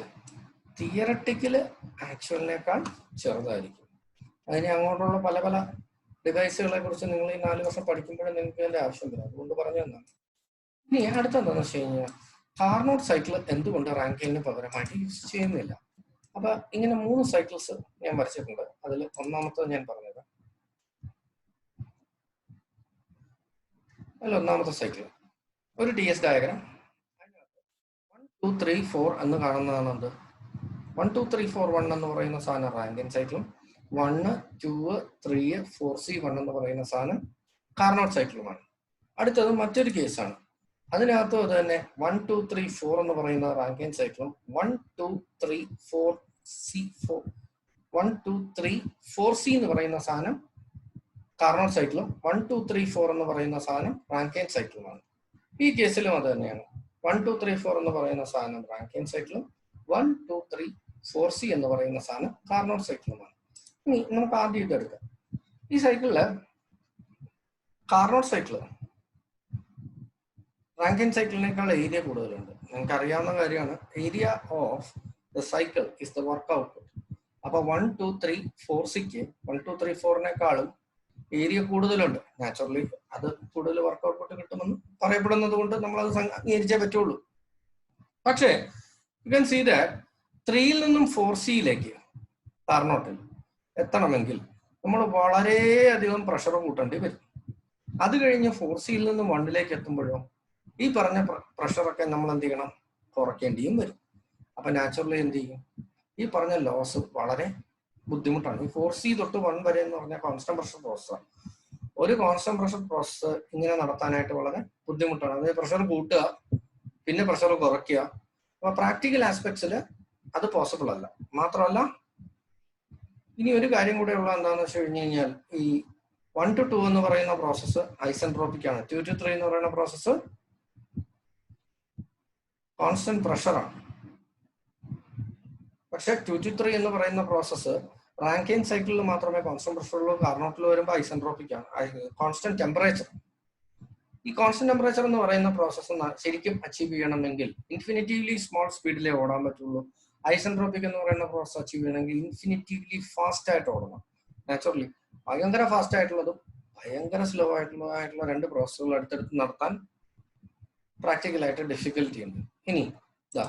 തിയറട്ടിക്കല് ആക്ച്വലിനേക്കാൾ ചെറുതായിരിക്കും. അതിന് അങ്ങോട്ടുള്ള പല പല ഡിവൈസുകളെ കുറിച്ച് നിങ്ങൾ ഈ 4 വർഷം പഠിക്കുമ്പോഴും നിങ്ങൾക്ക് അതിന്റെ ആവശ്യം വരും. അതുകൊണ്ട് പറഞ്ഞു തന്നാണ്. ഇനി അടുത്തെന്താണെന്ന് വെച്ച് കഴിഞ്ഞാൽ കാർനോട്ട് സൈക്കിൾ എന്തുകൊണ്ട് റാങ്കൈനിന് പകരമായിട്ട് യൂസ് ചെയ്യുന്നില്ല? അപ്പൊ ഇങ്ങനെ 3 സൈക്കിൾസ് ഞാൻ വരച്ചിട്ടുണ്ട്. അതിൽ ഒന്നാമത്തെ ഞാൻ പറഞ്ഞത്, അതിൽ ഒന്നാമത്തെ സൈക്കിൾ ഒരു DS ഡയഗ്രാം. 1 2 3 4 എന്ന് കാണുന്നതാണ് എന്ത് 1 2 3 4 1 എന്ന് പറയുന്ന സാധനം റാങ്കൈൻ സൈക്കിളും 1 2 3 4C1 എന്ന് പറയുന്ന സാധനം കാർനോട്ട് സൈക്കിളുമാണ്. അടുത്തത് മറ്റൊരു കേസാണ്. അതിനകത്തും അത് തന്നെ 1 2 3 4 എന്ന് പറയുന്ന റാങ്കൈൻ സൈക്കിളും 1 2 3 4C എന്ന് പറയുന്ന സാധനം കാർനോട്ട് സൈക്കിളും 1 2 3 4 എന്ന് പറയുന്ന സാധനം റാങ്കൈൻ സൈക്കിളുമാണ്. ഈ കേസിലും അത് തന്നെയാണ്. 1 2 3 4 എന്ന് പറയുന്ന സാധനം റാങ്കൈൻ സൈക്കിളും 1 2 3 4C എന്ന് പറയുന്ന സാധനം കാർനോട്ട് സൈക്കിളുമാണ്. ഇനി നമുക്ക് ആദ്യം ഇതെടുക്കാം. ഈ സൈക്കിളില് കാർനോട്ട് സൈക്കിള് റാങ്കൈൻ സൈക്കിളിനേക്കാൾ ഏരിയ കൂടുതലുണ്ട്. നിങ്ങൾക്ക് അറിയാവുന്ന കാര്യമാണ്. Area of the cycle is the work output. അപ്പൊ 1 2 3 4Cക്ക് 1 2 3 4നേക്കാളും ഏരിയ കൂടുതലുണ്ട്. നാച്ചുറലി അത് കൂടുതൽ വർക്ക് ഔട്ട്പുട്ട് കിട്ടുമെന്ന് പറയപ്പെടുന്നത് കൊണ്ട് നമ്മൾ അത് അംഗീകരിച്ചേ പറ്റുള്ളൂ. പക്ഷേ യു ക്യാൻ സീ ദാറ്റ് 3യിൽ നിന്നും 4Cയിലേക്ക് കാർനോട്ടിൽ എത്തണമെങ്കിൽ നമ്മൾ വളരെയധികം പ്രഷർ കൂട്ടേണ്ടി വരും. അത് കഴിഞ്ഞ് 4Cയിൽ നിന്ന് 1ലേക്ക് എത്തുമ്പോഴോ ഈ പറഞ്ഞ പ്രഷറൊക്കെ നമ്മൾ എന്ത് ചെയ്യണം, കുറയ്ക്കേണ്ടിയും വരും. അപ്പൊ നാച്ചുറലി എന്ത് ചെയ്യും, ഈ പറഞ്ഞ ലോസ് വളരെ ബുദ്ധിമുട്ടാണ്. ഈ 4C തൊട്ട് 1 വരെ എന്ന് പറഞ്ഞാൽ കോൺസ്റ്റന്റ് പ്രഷർ പ്രോസസ്സാണ്. ഒരു കോൺസ്റ്റന്റ് പ്രഷർ പ്രോസസ്സ് ഇങ്ങനെ നടത്താനായിട്ട് വളരെ ബുദ്ധിമുട്ടാണ്. അതായത് പ്രഷർ കൂട്ടുക പിന്നെ പ്രഷർ കുറയ്ക്കുക. അപ്പൊ പ്രാക്ടിക്കൽ ആസ്പെക്ട്സിൽ അത് പോസിബിൾ അല്ല. മാത്രമല്ല ഇനി ഒരു കാര്യം കൂടെ ഉള്ള എന്താണെന്ന് വെച്ച് കഴിഞ്ഞ് കഴിഞ്ഞാൽ ഈ 1 to 2 എന്ന് പറയുന്ന പ്രോസസ്സ് ഐസെൻട്രോപിക് ആണ്. 2 to 3 എന്ന് പറയുന്ന പ്രോസസ്സ് കോൺസ്റ്റന്റ് പ്രഷറാണ്. പക്ഷെ 2 to 3 എന്ന് പറയുന്ന പ്രോസസ്സ് റാങ്കൈൻ സൈക്കിളിൽ മാത്രമേ കോൺസ്റ്റന്റ് പ്രഷർ ഉള്ളൂ. കാർനോട്ടിൽ വരുമ്പോൾ ഐസെൻട്രോപിക് ആണ്, കോൺസ്റ്റന്റ് ടെമ്പറേച്ചർ. ഈ കോൺസ്റ്റന്റ് ടെമ്പറേച്ചർ എന്ന് പറയുന്ന പ്രോസസ്സ് ശരിക്കും അച്ചീവ് ചെയ്യണമെങ്കിൽ ഇൻഫിനിറ്റീവ്ലി സ്മോൾ സ്പീഡിലേ ഓടാൻ പറ്റുള്ളൂ. ഐസെൻട്രോപിക് എന്ന് പറയുന്ന പ്രോസസ് അച്ചീവ് ചെയ്യണമെങ്കിൽ ഇൻഫിനിറ്റീവ്ലി ഫാസ്റ്റ് ആയിട്ട് ഓടണം. നാച്ചുറലി ഭയങ്കര ഫാസ്റ്റ് ആയിട്ടുള്ളതും ഭയങ്കര സ്ലോ ആയിട്ടുള്ള രണ്ട് പ്രോസസ്സുകൾ അടുത്തടുത്ത് നടത്താൻ പ്രാക്ടിക്കലായിട്ട് ഡിഫിക്കൽറ്റി ഉണ്ട്. ഇനി ഇതാ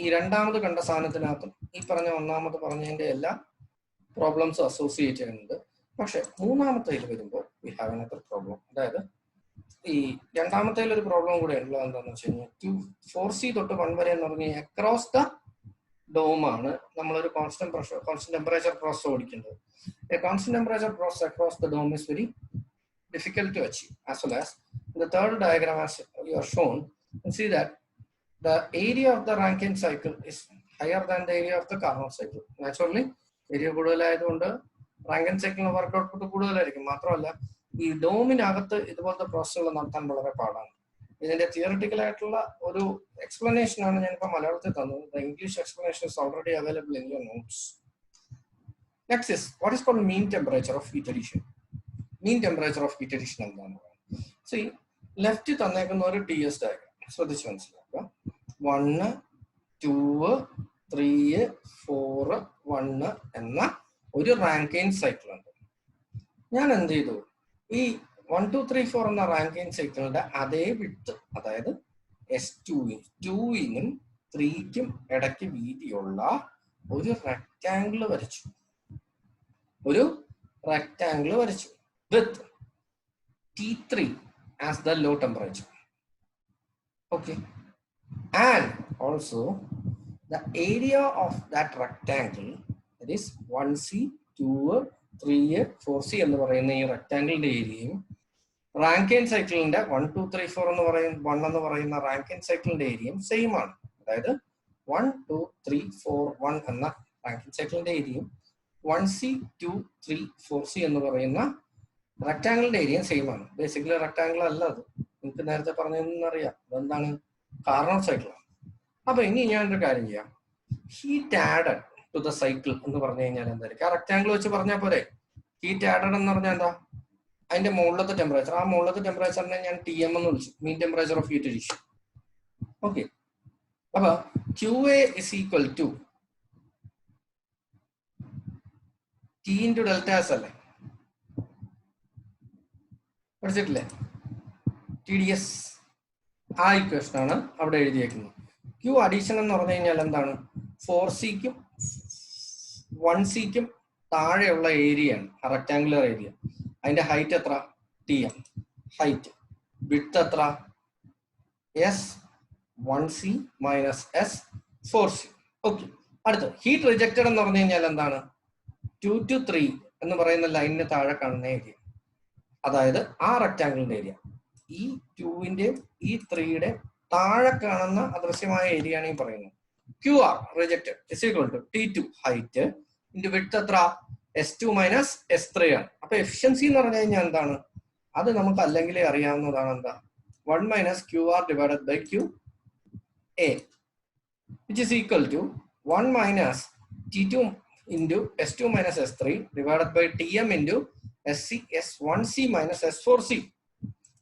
ഈ രണ്ടാമത് കണ്ട സാധനത്തിനകത്തും ഈ പറഞ്ഞ ഒന്നാമത് പറഞ്ഞതിന്റെ എല്ലാ പ്രോബ്ലംസും അസോസിയേറ്റ് ചെയ്യുന്നുണ്ട്. പക്ഷെ മൂന്നാമത്തേൽ വരുമ്പോൾ വി ഹാവ് അനദർ പ്രോബ്ലം. അതായത് ഈ രണ്ടാമത്തേൽ ഒരു പ്രോബ്ലം കൂടെ ഉള്ളത് എന്താണെന്ന് വെച്ച് കഴിഞ്ഞാൽ 4C തൊട്ട് 1 വരെ എന്ന് പറഞ്ഞാൽ അക്രോസ് ദ ഡോം ആണ് നമ്മളൊരു കോൺസ്റ്റന്റ് ടെമ്പറേച്ചർ പ്രോസസ് ഓടിക്കുന്നത്. A constant temperature process across the dome is very difficult to achieve. As well as in the third diagram, as you are shown, you can see that the area of the Rankine cycle is higher than the area of the Carnot cycle. Naturally, area കൂടുതലായതുകൊണ്ട് Rankine സൈക്കിളിന് work output കൂടുതലായിരിക്കും. മാത്രമല്ല ഈ ഡോമിനകത്ത് ഇതുപോലത്തെ പ്രോസസ്സുകൾ നടത്താൻ വളരെ പാടാണ്. ഇതിന്റെ തിയറിറ്റിക്കൽ ആയിട്ടുള്ള ഒരു എക്സ്പ്ലനേഷൻ ആണ് ഞാനിപ്പോൾ മലയാളത്തിൽ തന്നത്. The English explanation is already available in your notes. Next is what is called mean temperature of heat addition. Mean temperature of heat addition എന്താണ്? See, ലെഫ്റ്റ് തന്നേക്കുന്ന ഒരു TS ഡയഗ്രാം ശ്രദ്ധിച്ച് മനസ്സിലാക്കുക. 1, 2, 3, 4, 1 എന്ന ഒരു റാങ്കൈൻ സൈക്കിൾ ഉണ്ട്. ഞാൻ എന്ത് ചെയ്തു, ഈ 1, 2, 3, 4 എന്ന റാങ്കൈൻ സൈക്കിളിന്റെ അതേ വിഡ്ത്ത്, അതായത് S2നും 3ക്കും ഇടയ്ക്ക് വീതിയുള്ള ഒരു റെക്ടാംഗിൾ വരച്ചു. With T3 as the low temperature. Okay. And also the area of that rectangle, that is 1C, 2, 3, 4C എന്ന് പറയുന്ന ഈ റെക്ടാംഗിളിന്റെ ഏരിയയും റാങ്കൈൻ സൈക്കിളിന്റെ 1, 2, 3, 4 എന്ന് പറയുന്ന റാങ്കൈൻ സൈക്കിളിന്റെ ഏരിയയും സെയിം ആണ്. അതായത് 1, 2, 3, 4, 1 എന്ന റാങ്കൈൻ സൈക്കിളിന്റെ ഏരിയയും 1C, 2, 3, 4C എന്ന് പറയുന്ന റെക്ടാംഗിളിന്റെ ഏരിയ സെയിം ആണ്. ബേസിക്കലി റെക്ടാംഗിൾ അല്ല അത്, നിങ്ങൾക്ക് നേരത്തെ പറഞ്ഞതെന്നറിയാം. അതെന്താണ്? കാർനോട്ട് സൈക്കിളാണ്. അപ്പൊ ഇനി ഞാനൊരു കാര്യം ചെയ്യാം. Heat added to the cycle എന്ന് പറഞ്ഞു കഴിഞ്ഞാൽ എന്തായിരിക്കും? ആ റെക്ടാംഗിൾ വെച്ച് പറഞ്ഞാൽ പോരെ. ഹീറ്റ് ആഡഡ് എന്ന് പറഞ്ഞാൽ എന്താ? അതിന്റെ മുകളിലത്തെ ടെമ്പറേച്ചർ. ആ മുകളിലത്തെ ടെമ്പറേച്ചറിനെ ഞാൻ TM എന്ന് വിളിച്ചു, mean temperature of heat addition. Okay. അപ്പൊ QA is equal to T into delta S അല്ലേ? പഠിച്ചിട്ടില്ലേ? TDS. ആ ഇക്വേഷൻ ആണ് അവിടെ എഴുതിയേക്കുന്നത്. Q അഡീഷൻ എന്ന് പറഞ്ഞു കഴിഞ്ഞാൽ എന്താണ്? 4Cക്കും 1Cക്കും താഴെയുള്ള ഏരിയ ആണ്, റെക്ടാംഗുലർ ഏരിയ. അതിന്റെ ഹൈറ്റ് എത്ര? TM height. വിഡ്ത്ത് എത്ര? S1C minus S4C. ഓക്കെ. അടുത്ത് ഹീറ്റ് റിജക്റ്റഡ് എന്ന് പറഞ്ഞു കഴിഞ്ഞാൽ എന്താണ്? 2 to 3 എന്ന് പറയുന്ന ലൈനിന് താഴെ കാണുന്ന ഏരിയ, അതായത് ആ റെക്ടാംഗിളിന്റെ ഏരിയ. ഈ 2ന്റെയും ഈ 3യുടെ താഴെ കാണുന്ന അദൃശ്യമായ ഏരിയ ആണ് ഈ പറയുന്നത്. QR rejected is equal to T2 height into width എത്ര? S2 മൈനസ് S3 ആണ്. അപ്പൊ എഫിഷ്യൻസി എന്ന് പറഞ്ഞു കഴിഞ്ഞാൽ എന്താണ്? അത് നമുക്ക് അല്ലെങ്കിലേ അറിയാവുന്നതാണ്. എന്താ? 1 minus QR divided by QA, which is equal to 1 minus T2 into S2 minus S3 divided by TM into S1C minus S4C.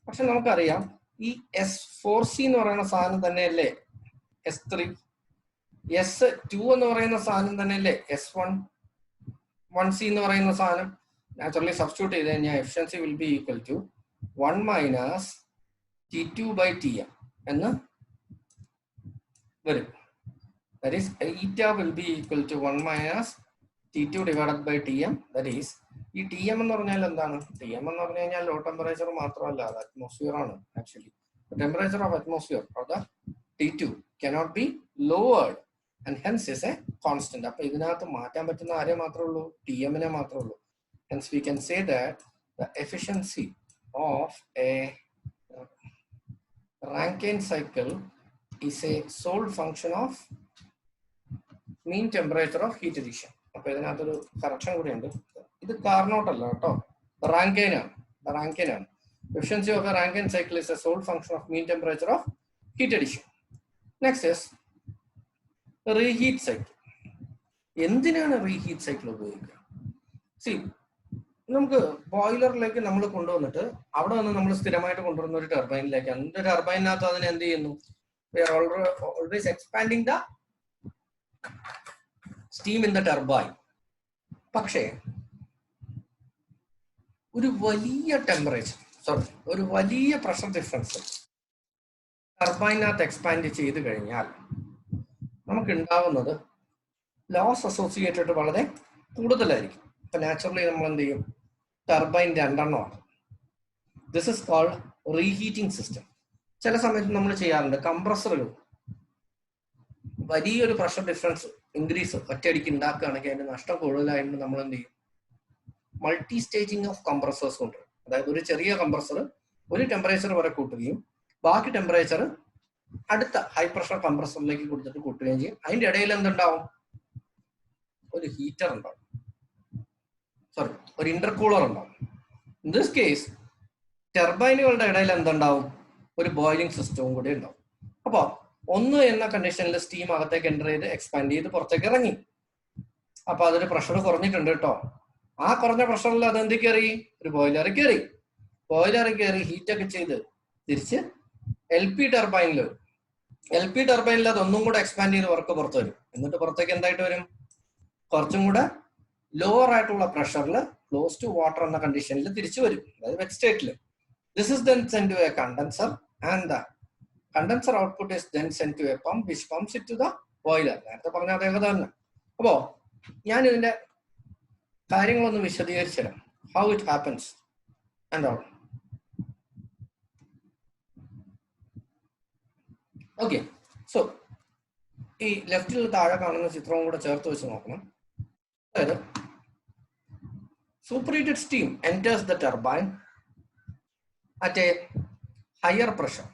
പക്ഷെ നമുക്കറിയാം ഈ S4C എന്ന് പറയുന്ന സാധനം തന്നെയല്ലേ S3, S2 എന്ന് പറയുന്ന സാധനം തന്നെയല്ലേ S1C എന്ന് പറയുന്ന സാധനം. നാച്ചുറലി സബ്സ്റ്റിറ്റ്യൂട്ട് ചെയ്ത് കഴിഞ്ഞാൽ efficiency will be equal to 1 minus T2 by TM എന്ന് വരും. That is eta will be equal to 1 minus T2 divided by TM. That is, ഈ TM എന്ന് പറഞ്ഞാൽ എന്താണ്? TM എന്ന് പറഞ്ഞു കഴിഞ്ഞാൽ ലോ ടെമ്പറേച്ചർ മാത്രമല്ല, അത് അറ്റ്മോസ്ഫിയർ ആണ്. Actually temperature of atmosphere or the T2 cannot be lowered and hence is a constant. അപ്പൊ ഇതിനകത്ത് മാറ്റാൻ പറ്റുന്ന ആരെ മാത്രമേ ഉള്ളൂ? TM-നെ മാത്രമേ ഉള്ളൂ. Hence we can say that the efficiency of a Rankine cycle is a sole function of mean temperature of heat addition. അപ്പൊ ഇതിനകത്തൊരു കറക്ഷൻ കൂടി ഉണ്ട്. ഇത് കാർനോട്ടല്ല കേട്ടോ, റാങ്കൈനാണ്. റാങ്കൈനാണ്. Efficiency of a Rankine cycle is a sole function of mean temperature of heat addition. Next is reheat cycle. എന്തിനാണ് reheat cycle ഉപയോഗിക്കുക? C, നമുക്ക് ബോയിലറിലേക്ക് നമ്മൾ കൊണ്ടുവന്നിട്ട് അവിടെ നിന്ന് നമ്മൾ സ്ഥിരമായിട്ട് കൊണ്ടുവരുന്ന ഒരു ടർബൈനിലേക്ക്, അതിന്റെ ടർബൈനകത്ത് അതിന് എന്ത് ചെയ്യുന്നു? We are always expanding the steam in the turbine. പക്ഷേ ഒരു വലിയ ടെമ്പറേച്ചർ, ഒരു വലിയ പ്രഷർ ഡിഫറൻസ് ടർബൈനകത്ത് എക്സ്പാൻഡ് ചെയ്ത് കഴിഞ്ഞാൽ നമുക്ക് ഉണ്ടാവുന്നത് ലോസ് അസോസിയേറ്റഡ് വളരെ കൂടുതലായിരിക്കും. ഇപ്പൊ നാച്ചുറലി നമ്മൾ എന്ത് ചെയ്യും? ടർബൈൻ രണ്ടെണ്ണമാണ്. This is called reheating system. ചില സമയത്ത് നമ്മൾ ചെയ്യാറുണ്ട്, കംപ്രസറുകൾ വലിയൊരു പ്രഷർ ഡിഫറൻസ് ഇൻക്രീസ് ഒറ്റയടിക്ക് ഉണ്ടാക്കുകയാണെങ്കിൽ അതിന്റെ നഷ്ടം കൂടുതലായിട്ട് നമ്മൾ എന്ത് ചെയ്യും? മൾട്ടി സ്റ്റേജിങ് ഓഫ് കംപ്രസേഴ്സ് കൊണ്ട്, അതായത് ഒരു ചെറിയ കംപ്രസർ ഒരു ടെമ്പറേച്ചർ വരെ കൂട്ടുകയും ബാക്കി ടെമ്പറേച്ചർ അടുത്ത ഹൈ പ്രഷർ കംപ്രസറിലേക്ക് കൊടുത്തിട്ട് കൂട്ടുകയും ചെയ്യും. അതിന്റെ ഇടയിൽ എന്തുണ്ടാവും? ഒരു ഹീറ്റർ ഉണ്ടാവും, ഒരു ഇന്റർകൂളർ ഉണ്ടാവും. ഇൻ ദിസ് കേസ് ടർബൈനുകളുടെ ഇടയിൽ എന്തുണ്ടാവും? ഒരു ബോയിലിംഗ് സിസ്റ്റവും കൂടി ഉണ്ടാവും. അപ്പോൾ 1 എന്ന കണ്ടീഷനിൽ സ്റ്റീം അകത്തേക്ക് എൻ്റർ ചെയ്ത് എക്സ്പാൻഡ് ചെയ്ത് പുറത്തേക്ക് ഇറങ്ങി. അപ്പൊ അതൊരു പ്രഷർ കുറഞ്ഞിട്ടുണ്ട് കേട്ടോ. ആ കുറഞ്ഞ പ്രഷറിൽ അത് എന്ത് കയറി? ഒരു ബോയിലറിൽ കയറി. ബോയിലറിൽ കയറി ഹീറ്റൊക്കെ ചെയ്ത് തിരിച്ച് LP ടർബൈനിൽ വരും. LP ടർബൈനിൽ അത് ഒന്നും കൂടെ എക്സ്പാൻഡ് ചെയ്ത് വർക്ക് പുറത്ത് വരും. എന്നിട്ട് പുറത്തേക്ക് എന്തായിട്ട് വരും? കുറച്ചും കൂടെ ലോവർ ആയിട്ടുള്ള പ്രഷറിൽ ക്ലോസ് ടു വാട്ടർ എന്ന കണ്ടീഷനിൽ തിരിച്ചു വരും, അതായത് വെറ്റ് സ്റ്റേറ്റിൽ. This is then send to a condenser and the condenser output is then send to a pump which pumps it to the boiler. നേരത്തെ പറഞ്ഞ അതേ തന്നെ. അപ്പോ ഞാൻ ഇതിന്റെ കാര്യങ്ങളൊന്ന് വിശദീകരിച്ചു തരാം. How it happens and all. Okay, so ഈ ലെഫ്റ്റിൽ താഴെ കാണുന്ന ചിത്രവും കൂടെ ചേർത്ത് വെച്ച് നോക്കണം. അതായത് superheated steam enters the turbine at a higher pressure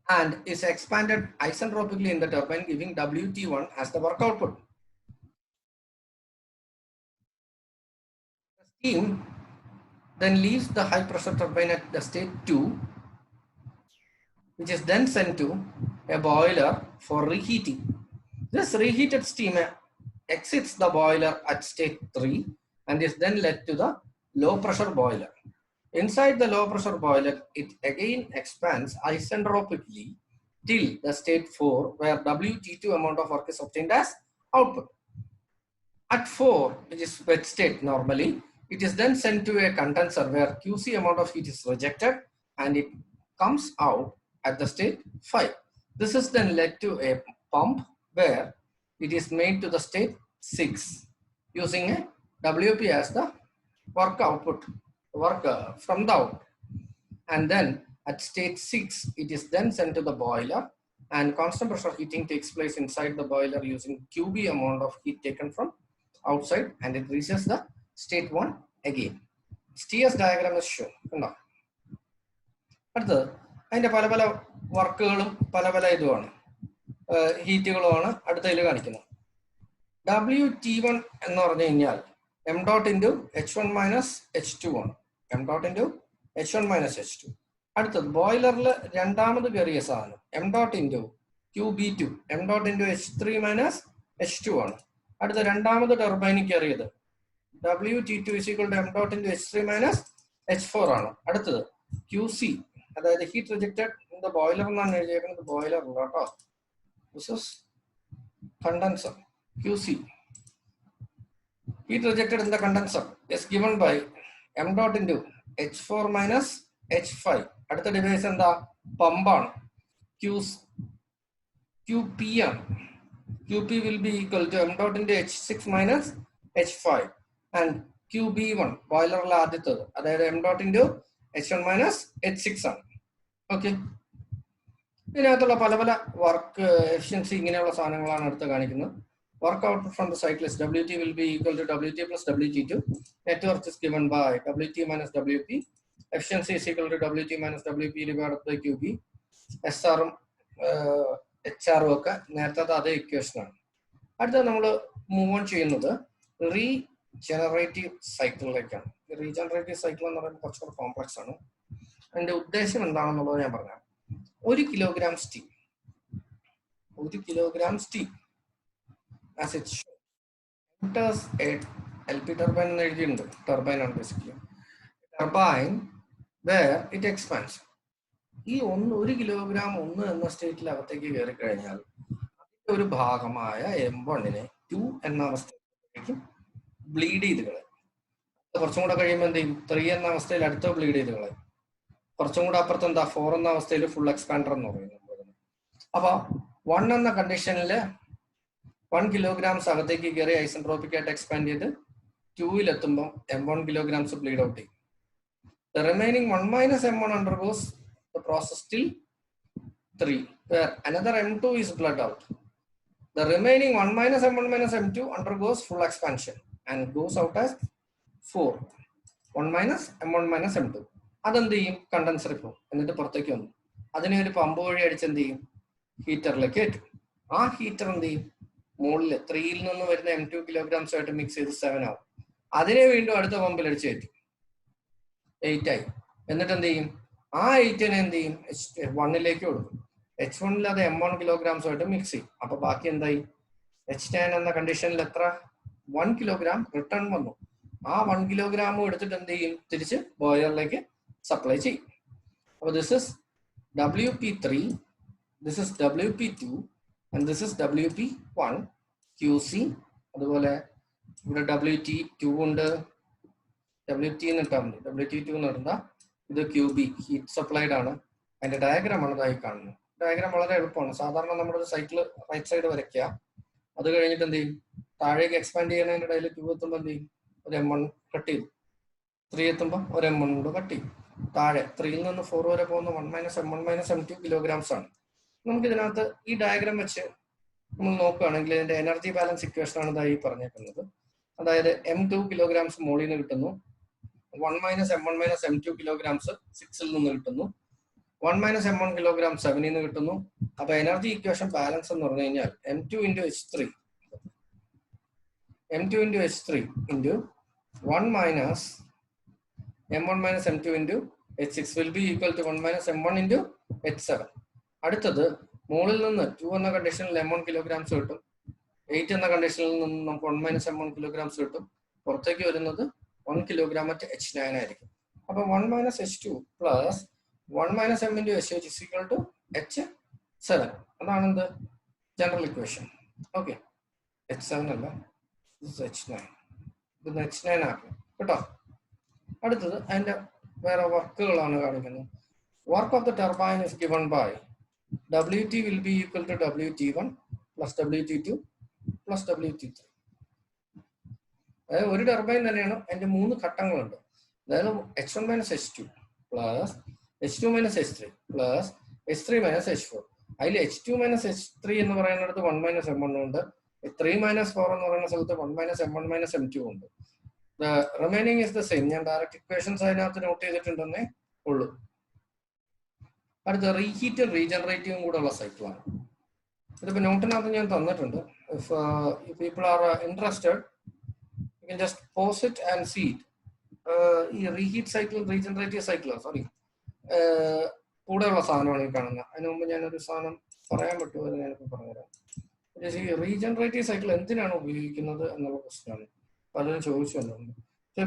and is expanded isentropically in the turbine, giving WT1 as the work output. The steam then leaves the high pressure turbine at the state 2, which is then sent to a boiler for reheating. This reheated steam exits the boiler at state 3 and is then led to the low pressure boiler. Inside the low pressure boiler, it again expands isentropically till the state 4, where WT2 amount of work is obtained as output. At 4, which is wet state normally, it is then sent to a condenser where QC amount of heat is rejected and it comes out at the state 5. This is then led to a pump where it is made to the state 6 using a WP as the work output, from the output. And then at state 6, it is then sent to the boiler and constant pressure heating takes place inside the boiler using QB amount of heat taken from outside and it reaches the state 1 again. TS diagram is shown. അടുത്തത് അതിന്റെ പല പല വർക്കുകളും പല പല ഇതുമാണ്, ഹീറ്റുകളുമാണ് അടുത്തതിൽ കാണിക്കുന്നത്. WT1 എന്ന് പറഞ്ഞു കഴിഞ്ഞാൽ m dot into h1 minus h2 ആണ്. m dot into h1 minus h2. അടുത്തത് ബോയിലറിൽ രണ്ടാമത് കയറിയ സാധനം m dot into QB2, m dot into h3 minus h2 ആണ്. അടുത്ത രണ്ടാമത് ടർബൈനിൽ കയറിയത് WT2 is equal to m dot into h3 minus h4 ആണ്. അടുത്തത് QC, അതായത് heat rejected in the boiler എന്നാണ് എഴുതിയേക്കുന്നത്, ബോയിലർ അല്ല കേട്ടോ. This is condenser. QC, heat rejected in the condenser, is given by m dot into h4 minus h5. അടുത്ത device എന്താ? പമ്പാണ്. QP ആണ്. QP will be equal to m dot into h6 minus h5 and QB1 ബോയിലറിലെ ആദ്യത്തത്, അതായത് m dot into h1 minus h6 ആണ്. Okay, ഇതിനകത്തുള്ള പല പല work efficiency ഇങ്ങനെയുള്ള സാധനങ്ങളാണ് അടുത്ത് കാണിക്കുന്നത്. Work output from the cycle is WT will be equal to WT plus WT2. Net work is given by WT minus WP. Efficiency is equal to WT minus WP divided by QB. SR HR ഒക്കെ നേരത്തെ അതേ equation ആണ്. അടുത്ത നമ്മൾ move on ചെയ്യുന്നത് regenerative സൈക്കിളിലേക്കാണ്. Regenerative cycle എന്ന് പറയുമ്പോൾ കുറച്ചുകൂടെ കോംപ്ലക്സ് ആണ്. അതിന്റെ ഉദ്ദേശം എന്താണെന്നുള്ളത് ഞാൻ പറഞ്ഞാൽ, 1 kilogram steam, 1 kilogram steam as it enters a LP turbine എന്ന് എഴുതിയിട്ടുണ്ട്. ടർബൈൻ ആണ് basically. Turbine where it expands. ഈ 1 കിലോഗ്രാം 1 എന്ന സ്റ്റേറ്റിൽ അകത്തേക്ക് കയറി കഴിഞ്ഞാൽ അതിന്റെ ഒരു ഭാഗമായ M1നെ 2 എന്ന അവസ്ഥയിലേക്ക് ബ്ലീഡ് ചെയ്ത് കളയും. കുറച്ചും കൂടെ കഴിയുമ്പോൾ എന്ത് ചെയ്യും? 3 എന്ന അവസ്ഥയിൽ അടുത്ത ബ്ലീഡ് ചെയ്ത് കളയും. കുറച്ചും കൂടെ അപ്പുറത്ത് എന്താ 4 എന്ന അവസ്ഥയിൽ ഫുൾ എക്സ്പാൻഡർ എന്ന് പറയുന്നത്. അപ്പൊ 1 എന്ന കണ്ടീഷനിൽ 1 കിലോഗ്രാംസ് അകത്തേക്ക് കയറി ഐസെൻട്രോപിക് ആയിട്ട് എക്സ്പാൻഡ് ചെയ്ത് 2ൽ എത്തുമ്പോൾ M1 കിലോഗ്രാംസ് ബ്ലീഡ് ഔട്ട് ചെയ്യും. The remaining 1 minus M1 undergoes the process till 3, where another M2 is bled out. The remaining 1 minus M1 minus M2 undergoes full expansion and goes out as 4. 1 minus M1 minus M2. അതെന്ത് ചെയ്യും? Condenser ഇപ്പോൾ എന്നിട്ട് പുറത്തേക്ക് വന്നു. അതിനെ ഒരു pump വഴി അടിച്ച് എന്ത് ചെയ്യും? ഹീറ്ററിലേക്ക് കയറ്റും. ആ ഹീറ്റർ എന്ത് ചെയ്യും? മുകളിൽ 3ൽ നിന്ന് വരുന്ന M2 കിലോഗ്രാംസ് ആയിട്ട് മിക്സ് ചെയ്ത് 7 ആവും. അതിനെ വീണ്ടും അടുത്ത പമ്പിൽ അടിച്ച് കയറ്റും. 8 ആയി. എന്നിട്ട് എന്ത് ചെയ്യും? ആ 8നെ എന്ത് ചെയ്യും? H1ലേക്ക് കൊടുക്കും. H1ൽ അത് M1 കിലോഗ്രാംസ് ആയിട്ട് മിക്സ് ചെയ്യും. അപ്പൊ ബാക്കി എന്തായി? H9 എന്ന കണ്ടീഷനിൽ എത്ര? 1 കിലോഗ്രാം റിട്ടേൺ വന്നു. ആ 1 കിലോഗ്രാമും എടുത്തിട്ട് എന്ത് ചെയ്യും? തിരിച്ച് ബോയിലറിലേക്ക് സപ്ലൈ ചെയ്യും. അപ്പൊ this is WP3, this is WP2 and this is WP1, QC. അതുപോലെ ഇവിടെ WT2 ഉണ്ട്, WT എന്ന് ഇട്ടാൽ മതി. WT2 എന്ന് പറഞ്ഞാൽ ഇത് QB, ഹീറ്റ് സപ്ലൈഡ് ആണ്. അതിന്റെ ഡയഗ്രാം ആണ് ഇതായി കാണുന്നത്. ഡയഗ്രാം വളരെ എളുപ്പമാണ്. സാധാരണ നമ്മുടെ ഒരു സൈക്കിൾ റൈറ്റ് സൈഡ് വരയ്ക്കുക. അത് കഴിഞ്ഞിട്ട് എന്ത് ചെയ്യും? താഴേക്ക് എക്സ്പാൻഡ് ചെയ്യുന്നതിന്റെ ഇടയിൽ 2 എത്തുമ്പോൾ എന്ത് ചെയ്യും? ഒരു M1 കട്ട് ചെയ്യും. 3 എത്തുമ്പോൾ ഒരു M1 കൊണ്ട് കട്ട് ചെയ്യും. താഴെ 3ൽ നിന്ന് 4 വരെ പോകുന്ന 1 minus M1 minus M2 kilograms ആണ്. നമുക്ക് ഇതിനകത്ത് ഈ ഡയഗ്രാം വെച്ച് നമ്മൾ നോക്കുകയാണെങ്കിൽ ഇതിന്റെ എനർജി ബാലൻസ് ഇക്വേഷൻ ആണ് ഇതായി പറഞ്ഞേക്കുന്നത്. അതായത് M2 കിലോഗ്രാംസ് മോളിൽ നിന്ന് കിട്ടുന്നു, 1 minus M1 minus M2 kilograms 6ൽ നിന്ന് കിട്ടുന്നു, 1 മൈനസ് M1 കിലോഗ്രാം 7ൽ നിന്ന് കിട്ടുന്നു. അപ്പൊ എനർജി ഇക്വേഷൻ ബാലൻസ് എന്ന് പറഞ്ഞു കഴിഞ്ഞാൽ M2 into H3 into 1 minus M1 minus M2 into H6 will be equal to 1 minus M1 into H7. അടുത്തത് മുകളിൽ നിന്ന് 2 എന്ന കണ്ടീഷനിൽ M1 കിലോഗ്രാംസ് കിട്ടും, 8 എന്ന കണ്ടീഷനിൽ നിന്ന് നമുക്ക് 1 മൈനസ് M1 കിലോഗ്രാംസ് കിട്ടും. പുറത്തേക്ക് വരുന്നത് 1 കിലോഗ്രാം അറ്റ് H9 ആയിരിക്കും. അപ്പൊ 1 minus H2 plus 1 minus M into H8 is equal to H7. അതാണ് എന്ത്? General equation. ഓക്കെ, H7 അല്ല, H9. ഇത് H9 ആക്കും കേട്ടോ. അടുത്തത് അതിന്റെ വേറെ വർക്കുകളാണ് കാണിക്കുന്നത്. Work of the turbine is given by WT will be equal to WT1 plus WT2 plus WT3. അതായത് ഒരു ടർബൈൻ തന്നെയാണ്, അതിന്റെ 3 ഘട്ടങ്ങളുണ്ട്. അതായത് H1 minus H2 plus H2 minus H3 plus H3 minus H4. അതിൽ H2 മൈനസ് H3 എന്ന് പറയുന്നിടത്ത് 1 minus M1 ഉണ്ട്, 3 മൈനസ് 4 എന്ന് പറയുന്ന സ്ഥലത്ത് 1 മൈനസ് M1 മൈനസ് M2 ഉണ്ട്. The remaining is the same. ഞാൻ ഡയറക്റ്റ് ഇക്വേഷൻസ് അതിനകത്ത് നോട്ട് ചെയ്തിട്ടുണ്ടെന്നേ ഉള്ളൂ. അടുത്ത റീഹീറ്റും റീജനറേറ്റീവും കൂടെ ഉള്ള സൈക്കിളാണ്. ഇതിപ്പോ നോട്ടിനകത്ത് ഞാൻ തന്നിട്ടുണ്ട്. If people are interested, you can just pause it and see it. ഈ റീഹീറ്റ് സൈക്കിൾ റീജനറേറ്റീവ് സൈക്കിൾ കൂടെയുള്ള സാധനമാണ് ഈ കാണുന്നത്. അതിന് മുമ്പ് ഞാനൊരു സാധനം പറയാൻ പറ്റുമോ എന്ന് ഞാനിപ്പോൾ പറഞ്ഞുതരാം. ഈ റീജനറേറ്റീവ് സൈക്കിൾ എന്തിനാണ് ഉപയോഗിക്കുന്നത് എന്നുള്ള പ്രശ്നമാണ് പലരും ചോദിച്ചു വന്നിട്ടുണ്ട്.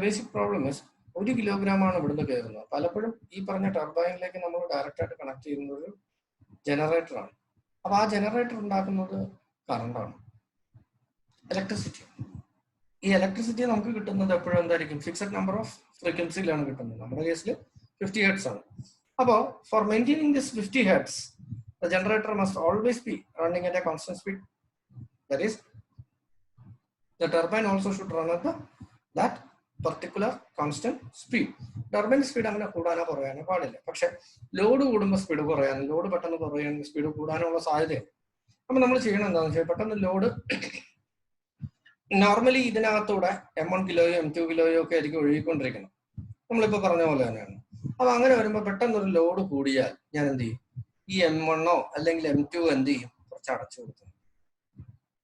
ബേസിക് പ്രോബ്ലം ഇസ് 1 കിലോഗ്രാമാണ് ഇവിടുന്ന് കയറുന്നത്. പലപ്പോഴും ഈ പറഞ്ഞ ടർബൈനിലേക്ക് നമ്മൾ ഡയറക്റ്റ് ആയിട്ട് കണക്ട് ചെയ്യുന്ന ഒരു ജനറേറ്ററാണ്. അപ്പൊ ആ ജനറേറ്റർ ഉണ്ടാക്കുന്നത് കറണ്ടാണ്, ഇലക്ട്രിസിറ്റി. ഈ ഇലക്ട്രിസിറ്റി നമുക്ക് കിട്ടുന്നത് എപ്പോഴും എന്തായിരിക്കും? ഫിക്സഡ് നമ്പർ ഓഫ് ഫ്രീക്വൻസിയിലാണ് കിട്ടുന്നത്. നമ്മുടെ കേസിൽ 50 ഹെർട്സ് ആണ്. അപ്പോൾ for maintaining this 50 hertz the generator must always be running at a constant speed. That is, the turbine also should run at that particular constant speed. Turbine speed അങ്ങനെ കൂടാനോ കുറയാനോ പാടില്ല. പക്ഷെ load കൂടുമ്പോൾ speed കുറയാനും load പെട്ടെന്ന് കുറയാനും speed കൂടാനുള്ള സാധ്യതയാണ്. അപ്പൊ നമ്മൾ ചെയ്യണം എന്താണെന്ന് വെച്ചാൽ പെട്ടെന്ന് ലോഡ് നോർമലി ഇതിനകത്തൂടെ M1 കിലോയോ M2 കിലോയോ ഒക്കെ ആയിരിക്കും ഒഴുകിക്കൊണ്ടിരിക്കണം. നമ്മളിപ്പോ പറഞ്ഞ പോലെ തന്നെയാണ്. അപ്പൊ അങ്ങനെ വരുമ്പോൾ പെട്ടെന്ന് ഒരു ലോഡ് കൂടിയാൽ ഞാൻ എന്ത് ചെയ്യും? ഈ M1 അല്ലെങ്കിൽ M2 എന്ത് ചെയ്യും? കുറച്ച് അടച്ചു കൊടുക്കും.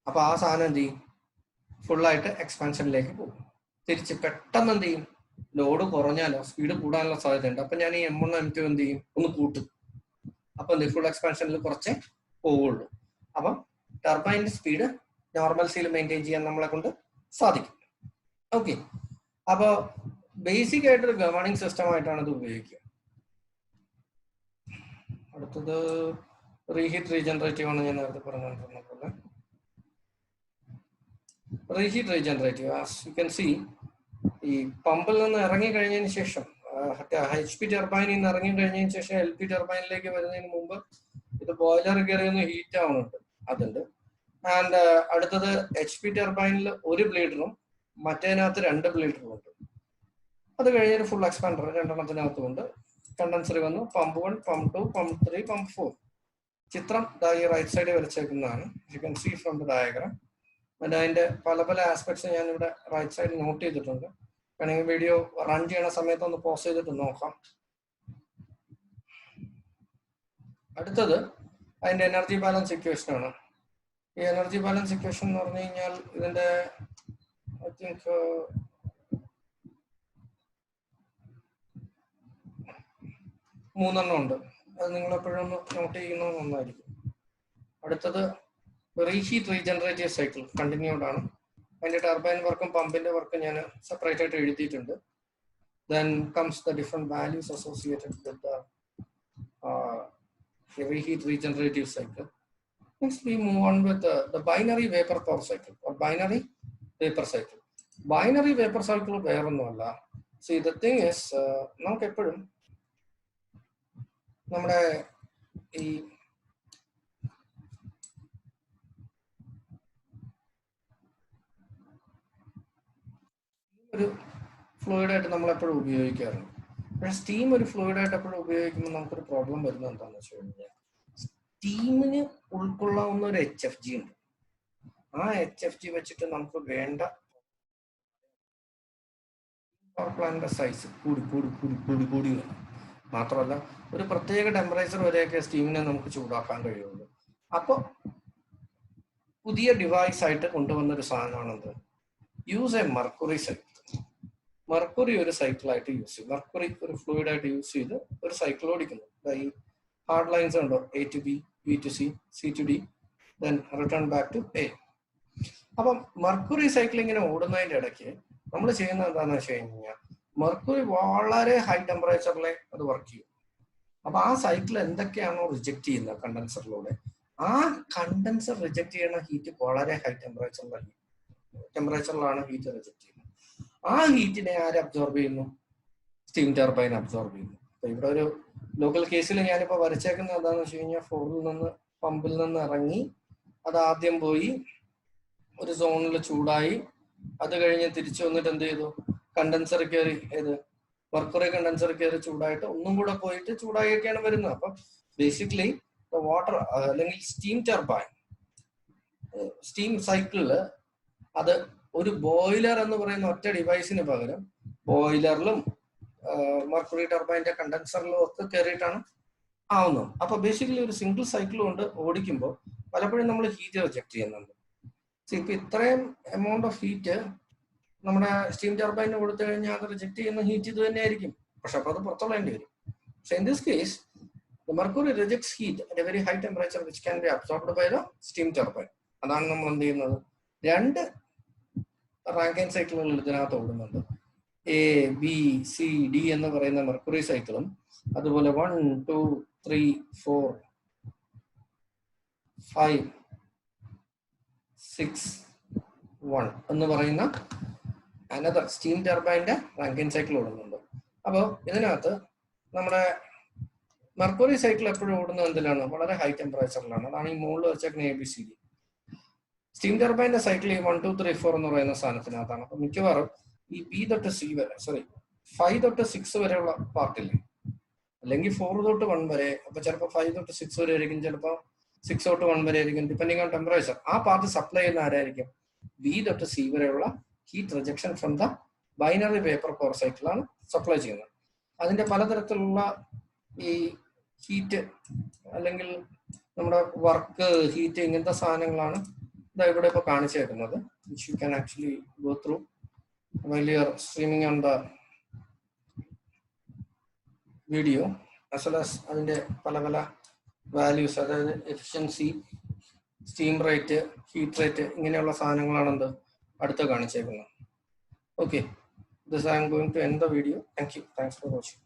അപ്പൊ ആ സാധനം എന്ത് ചെയ്യും? ഫുള്ളായിട്ട് എക്സ്പാൻഷനിലേക്ക് പോകും. തിരിച്ച് പെട്ടെന്ന് എന്ത് ചെയ്യും? ലോഡ് കുറഞ്ഞാലോ സ്പീഡ് കൂടാനുള്ള സാധ്യതയുണ്ട്. അപ്പൊ ഞാൻ ഈ M1 M2 എന്ത് ചെയ്യും? ഒന്ന് കൂട്ടും. അപ്പൊ എന്ത് ഫുൾ എക്സ്പാൻഷനിൽ കുറച്ചേ പോവുള്ളൂ. അപ്പം ടർബൈൻ്റെ സ്പീഡ് നോർമൽസിയിൽ മെയിൻറ്റെയിൻ ചെയ്യാൻ നമ്മളെ കൊണ്ട് സാധിക്കും. ഓക്കെ, അപ്പോൾ ബേസിക് ആയിട്ടൊരു ഗവേണിംഗ് സിസ്റ്റം ആയിട്ടാണ് ഇത് ഉപയോഗിക്കുക. അടുത്തത് റീഹീറ്റ് റീജനറേറ്റീവ് ആണ്. ഞാൻ നേരത്തെ പറഞ്ഞിട്ടുള്ള പോലെ reheat regenerative as you can C, ഈ പമ്പിൽ നിന്ന് ഇറങ്ങി കഴിഞ്ഞതിന് ശേഷം HP ടർബൈനിൽ നിന്ന് ഇറങ്ങി കഴിഞ്ഞതിന് ശേഷം LP ടർബൈനിലേക്ക് വരുന്നതിന് മുമ്പ് ഇത് ബോയിലർ കയറി ഒന്ന് ഹീറ്റ് ആവുന്നുണ്ട്, അതുണ്ട്. ആൻഡ് അടുത്തത് HP ടർബൈനിൽ ഒരു ബ്ലീഡറും മറ്റേതിനകത്ത് 2 ബ്ലീഡറും ഉണ്ട്. അത് കഴിഞ്ഞൊരു ഫുൾ എക്സ്പാൻഡർ 2 ഉണ്ട്. കണ്ടൻസർ വന്നു, പമ്പ് 1, പമ്പ് 2, പമ്പ് 3, പമ്പ് 4. ചിത്രം ഈ റൈറ്റ് സൈഡിൽ വരച്ചേക്കുന്നതാണ്. You can see from the diagram. അതിന്റെ പല പല ആസ്പെക്ട്സ് ഞാൻ ഇവിടെ റൈറ്റ് സൈഡിൽ നോട്ട് ചെയ്തിട്ടുണ്ട്. വേണമെങ്കിൽ വീഡിയോ റൺ ചെയ്യണ സമയത്ത് ഒന്ന് പോസ് ചെയ്തിട്ട് നോക്കാം. അടുത്തത് അതിന്റെ എനർജി ബാലൻസ് ഇക്വേഷൻ ആണ്. ഈ എനർജി ബാലൻസ് ഇക്വേഷൻ എന്ന് പറഞ്ഞു കഴിഞ്ഞാൽ ഇതിന്റെ ഐ തിങ്ക് 3 ഉണ്ട്. അത് നിങ്ങൾ എപ്പോഴും ഒന്ന് നോട്ട് ചെയ്യുന്നത് നന്നായിരിക്കും. അടുത്തത് റീഹീറ്റ് റീജനറേറ്റീവ് സൈക്കിൾ കണ്ടിന്യൂഡ് ആണ്. അതിന്റെ ടർബൈൻ വർക്കും പമ്പിന്റെ വർക്കും ഞാൻ സെപ്പറേറ്റ് ആയിട്ട് എഴുതിയിട്ടുണ്ട്. Then comes the different values associated with the reheat regenerative cycle. Next we move on with the binary vapor power cycle or binary vapor cycle. Binary vapor cycle വേറൊന്നുമല്ല. See, the thing is, നമുക്ക് എപ്പോഴും നമ്മുടെ ഈ ഒരു fluid ആയിട്ട് നമ്മൾ എപ്പോഴും ഉപയോഗിക്കാറുണ്ട്. പക്ഷെ സ്റ്റീം ഒരു ഫ്ലൂയിഡ് ആയിട്ട് എപ്പോഴും ഉപയോഗിക്കുമ്പോൾ നമുക്കൊരു പ്രോബ്ലം വരുന്നത് എന്താണെന്ന് വെച്ച് കഴിഞ്ഞാൽ, സ്റ്റീമിന് ഉൾക്കൊള്ളാവുന്ന ഒരു HFG ഉണ്ട്. ആ HFG വെച്ചിട്ട് നമുക്ക് വേണ്ട പവർ പ്ലാന്റിന്റെ സൈസ് കൂടി വരും. മാത്രമല്ല ഒരു പ്രത്യേക ടെമ്പറേച്ചർ വരെയൊക്കെ സ്റ്റീമിനെ നമുക്ക് ചൂടാക്കാൻ കഴിയുള്ളൂ. അപ്പോൾ പുതിയ ഡിവൈസ് ആയിട്ട് കൊണ്ടുവന്നൊരു സാധനമാണെന്ത്, use a mercury cycle. Mercury ഒരു സൈക്കിളായിട്ട് യൂസ് ചെയ്യും. മർക്കുറി ഒരു ഫ്ലൂയിഡ് ആയിട്ട് യൂസ് ചെയ്ത് ഒരു സൈക്കിൾ ഓടിക്കുന്നു. ഈ ഹാർഡ് ലൈൻസ് ഉണ്ടോ, A to B, B to C, C to D, then return back to A. അപ്പം മർക്കുറി സൈക്കിൾ ഇങ്ങനെ ഓടുന്നതിൻ്റെ ഇടയ്ക്ക് നമ്മൾ ചെയ്യുന്നത് എന്താണെന്ന് വെച്ച് കഴിഞ്ഞാൽ, മർക്കുറി വളരെ ഹൈ ടെമ്പറേച്ചറിലെ അത് വർക്ക് ചെയ്യും. അപ്പൊ ആ സൈക്കിൾ എന്തൊക്കെയാണോ റിജക്ട് ചെയ്യുന്നത് കണ്ടൻസറിലൂടെ, ആ കണ്ടൻസർ റിജക്ട് ചെയ്യുന്ന ഹീറ്റ് വളരെ ഹൈ ടെമ്പറേച്ചറിലാണ് ഹീറ്റ് റിജക്ട് ചെയ്യുന്നത്. ആ ഹീറ്റിനെ ആര് അബ്സോർബ് ചെയ്യുന്നു? സ്റ്റീം ടർബൈൻ അബ്സോർബ് ചെയ്യുന്നു. അപ്പൊ ഇവിടെ ഒരു ലോക്കൽ കേസിൽ ഞാനിപ്പോ വരച്ചേക്കുന്നത് എന്താണെന്ന് വെച്ച് കഴിഞ്ഞാൽ, പമ്പിൽ നിന്ന് ഇറങ്ങി അത് ആദ്യം പോയി ഒരു സോണിൽ ചൂടായി, അത് കഴിഞ്ഞ് തിരിച്ചു വന്നിട്ട് എന്ത് ചെയ്തു, കണ്ടൻസർ കയറി, ഏത് മർക്കുറി കണ്ടൻസർ കയറി ചൂടായിട്ട് ഒന്നും കൂടെ പോയിട്ട് ചൂടായിയൊക്കെയാണ് വരുന്നത്. അപ്പം ബേസിക്കലി വാട്ടർ അല്ലെങ്കിൽ സ്റ്റീം ടർബൈൻ സ്റ്റീം സൈക്കിളില് അത് ഒരു ബോയിലർ എന്ന് പറയുന്ന ഒറ്റ ഡിവൈസിന് പകരം ബോയിലറിലും മർക്കുറി ടർബൈൻ്റെ കണ്ടൻസറിലും ഒക്കെ കയറിയിട്ടാണ് ആവുന്നത്. അപ്പൊ ബേസിക്കലി ഒരു സിംഗിൾ സൈക്കിൾ കൊണ്ട് ഓടിക്കുമ്പോൾ പലപ്പോഴും നമ്മൾ ഹീറ്റ് റിജക്ട് ചെയ്യുന്നുണ്ട്. ഇപ്പൊ ഇത്രയും എമൗണ്ട് ഓഫ് ഹീറ്റ് നമ്മുടെ സ്റ്റീം ടർബൈന് കൊടുത്തു കഴിഞ്ഞാൽ അത് റിജക്ട് ചെയ്യുന്ന ഹീറ്റ് ഇത് തന്നെയായിരിക്കും. പക്ഷെ അപ്പൊ അത് പുറത്തുള്ളേണ്ടി വരും. പക്ഷെ in this case the mercury rejects heat at a very high temperature which can be absorbed by the steam turbine. അതാണ് നമ്മൾ എന്ത് ചെയ്യുന്നത്, 2 റാങ്കൈൻ സൈക്കിളുകൾ ഇതിനകത്ത് ഓടുന്നുണ്ട്. ABCD എന്ന് പറയുന്ന മെർക്കുറി സൈക്കിളും അതുപോലെ 1 2 3 4 5 6 1 എന്ന് പറയുന്ന അനദർ സ്റ്റീം ടർബൈൻ്റെ റാങ്കൈൻ സൈക്കിൾ ഓടുന്നുണ്ട്. അപ്പോൾ ഇതിനകത്ത് നമ്മുടെ മെർക്കുറി സൈക്കിൾ എപ്പോഴും ഓടുന്നത് എന്തിലാണ്, വളരെ ഹൈ ടെമ്പറേച്ചറിലാണ്. അതാണ് ഈ മുകളിൽ വെച്ചേക്കുന്ന ABCD. സ്റ്റീം ടർബൈൻ്റെ സൈക്കിൾ ഈ 1 2 3 4 എന്ന് പറയുന്ന സ്ഥാനത്തിനകത്താണ്. അപ്പൊ മിക്കവാറും ഈ B തൊട്ട് C വരെ, 5 തൊട്ട് 6 വരെയുള്ള പാർട്ടില്ലേ, അല്ലെങ്കിൽ 4 തൊട്ട് 1 വരെ, അപ്പൊ ചിലപ്പോൾ 5 തൊട്ട് 6 വരെ ആയിരിക്കും, ചിലപ്പോൾ 6 തൊട്ട് 1 വരെ ആയിരിക്കും, ഡിപ്പെൻഡിങ് ഓൺ ടെമ്പറേച്ചർ. ആ പാർട്ട് സപ്ലൈ ചെയ്യുന്ന ആരായിരിക്കും? B തൊട്ട് C വരെയുള്ള heat rejection from the binary vapour power സൈക്കിളാണ് സപ്ലൈ ചെയ്യുന്നത്. അതിന്റെ പലതരത്തിലുള്ള ഈ ഹീറ്റ് അല്ലെങ്കിൽ നമ്മുടെ വർക്ക് ഹീറ്റ് ഇങ്ങനത്തെ സാധനങ്ങളാണ് ഇവിടെ ഇപ്പോൾ കാണിച്ചേക്കുന്നത് which you can actually go through while you are streaming on the video as well as അതിൻ്റെ പല പല വാല്യൂസ്, അതായത് efficiency, steam rate, heat rate, ഇങ്ങനെയുള്ള സാധനങ്ങളാണ് എന്ത് അടുത്ത് കാണിച്ചേക്കുന്നത്. Okay, this I am going to end the video. Thank you. Thanks for watching.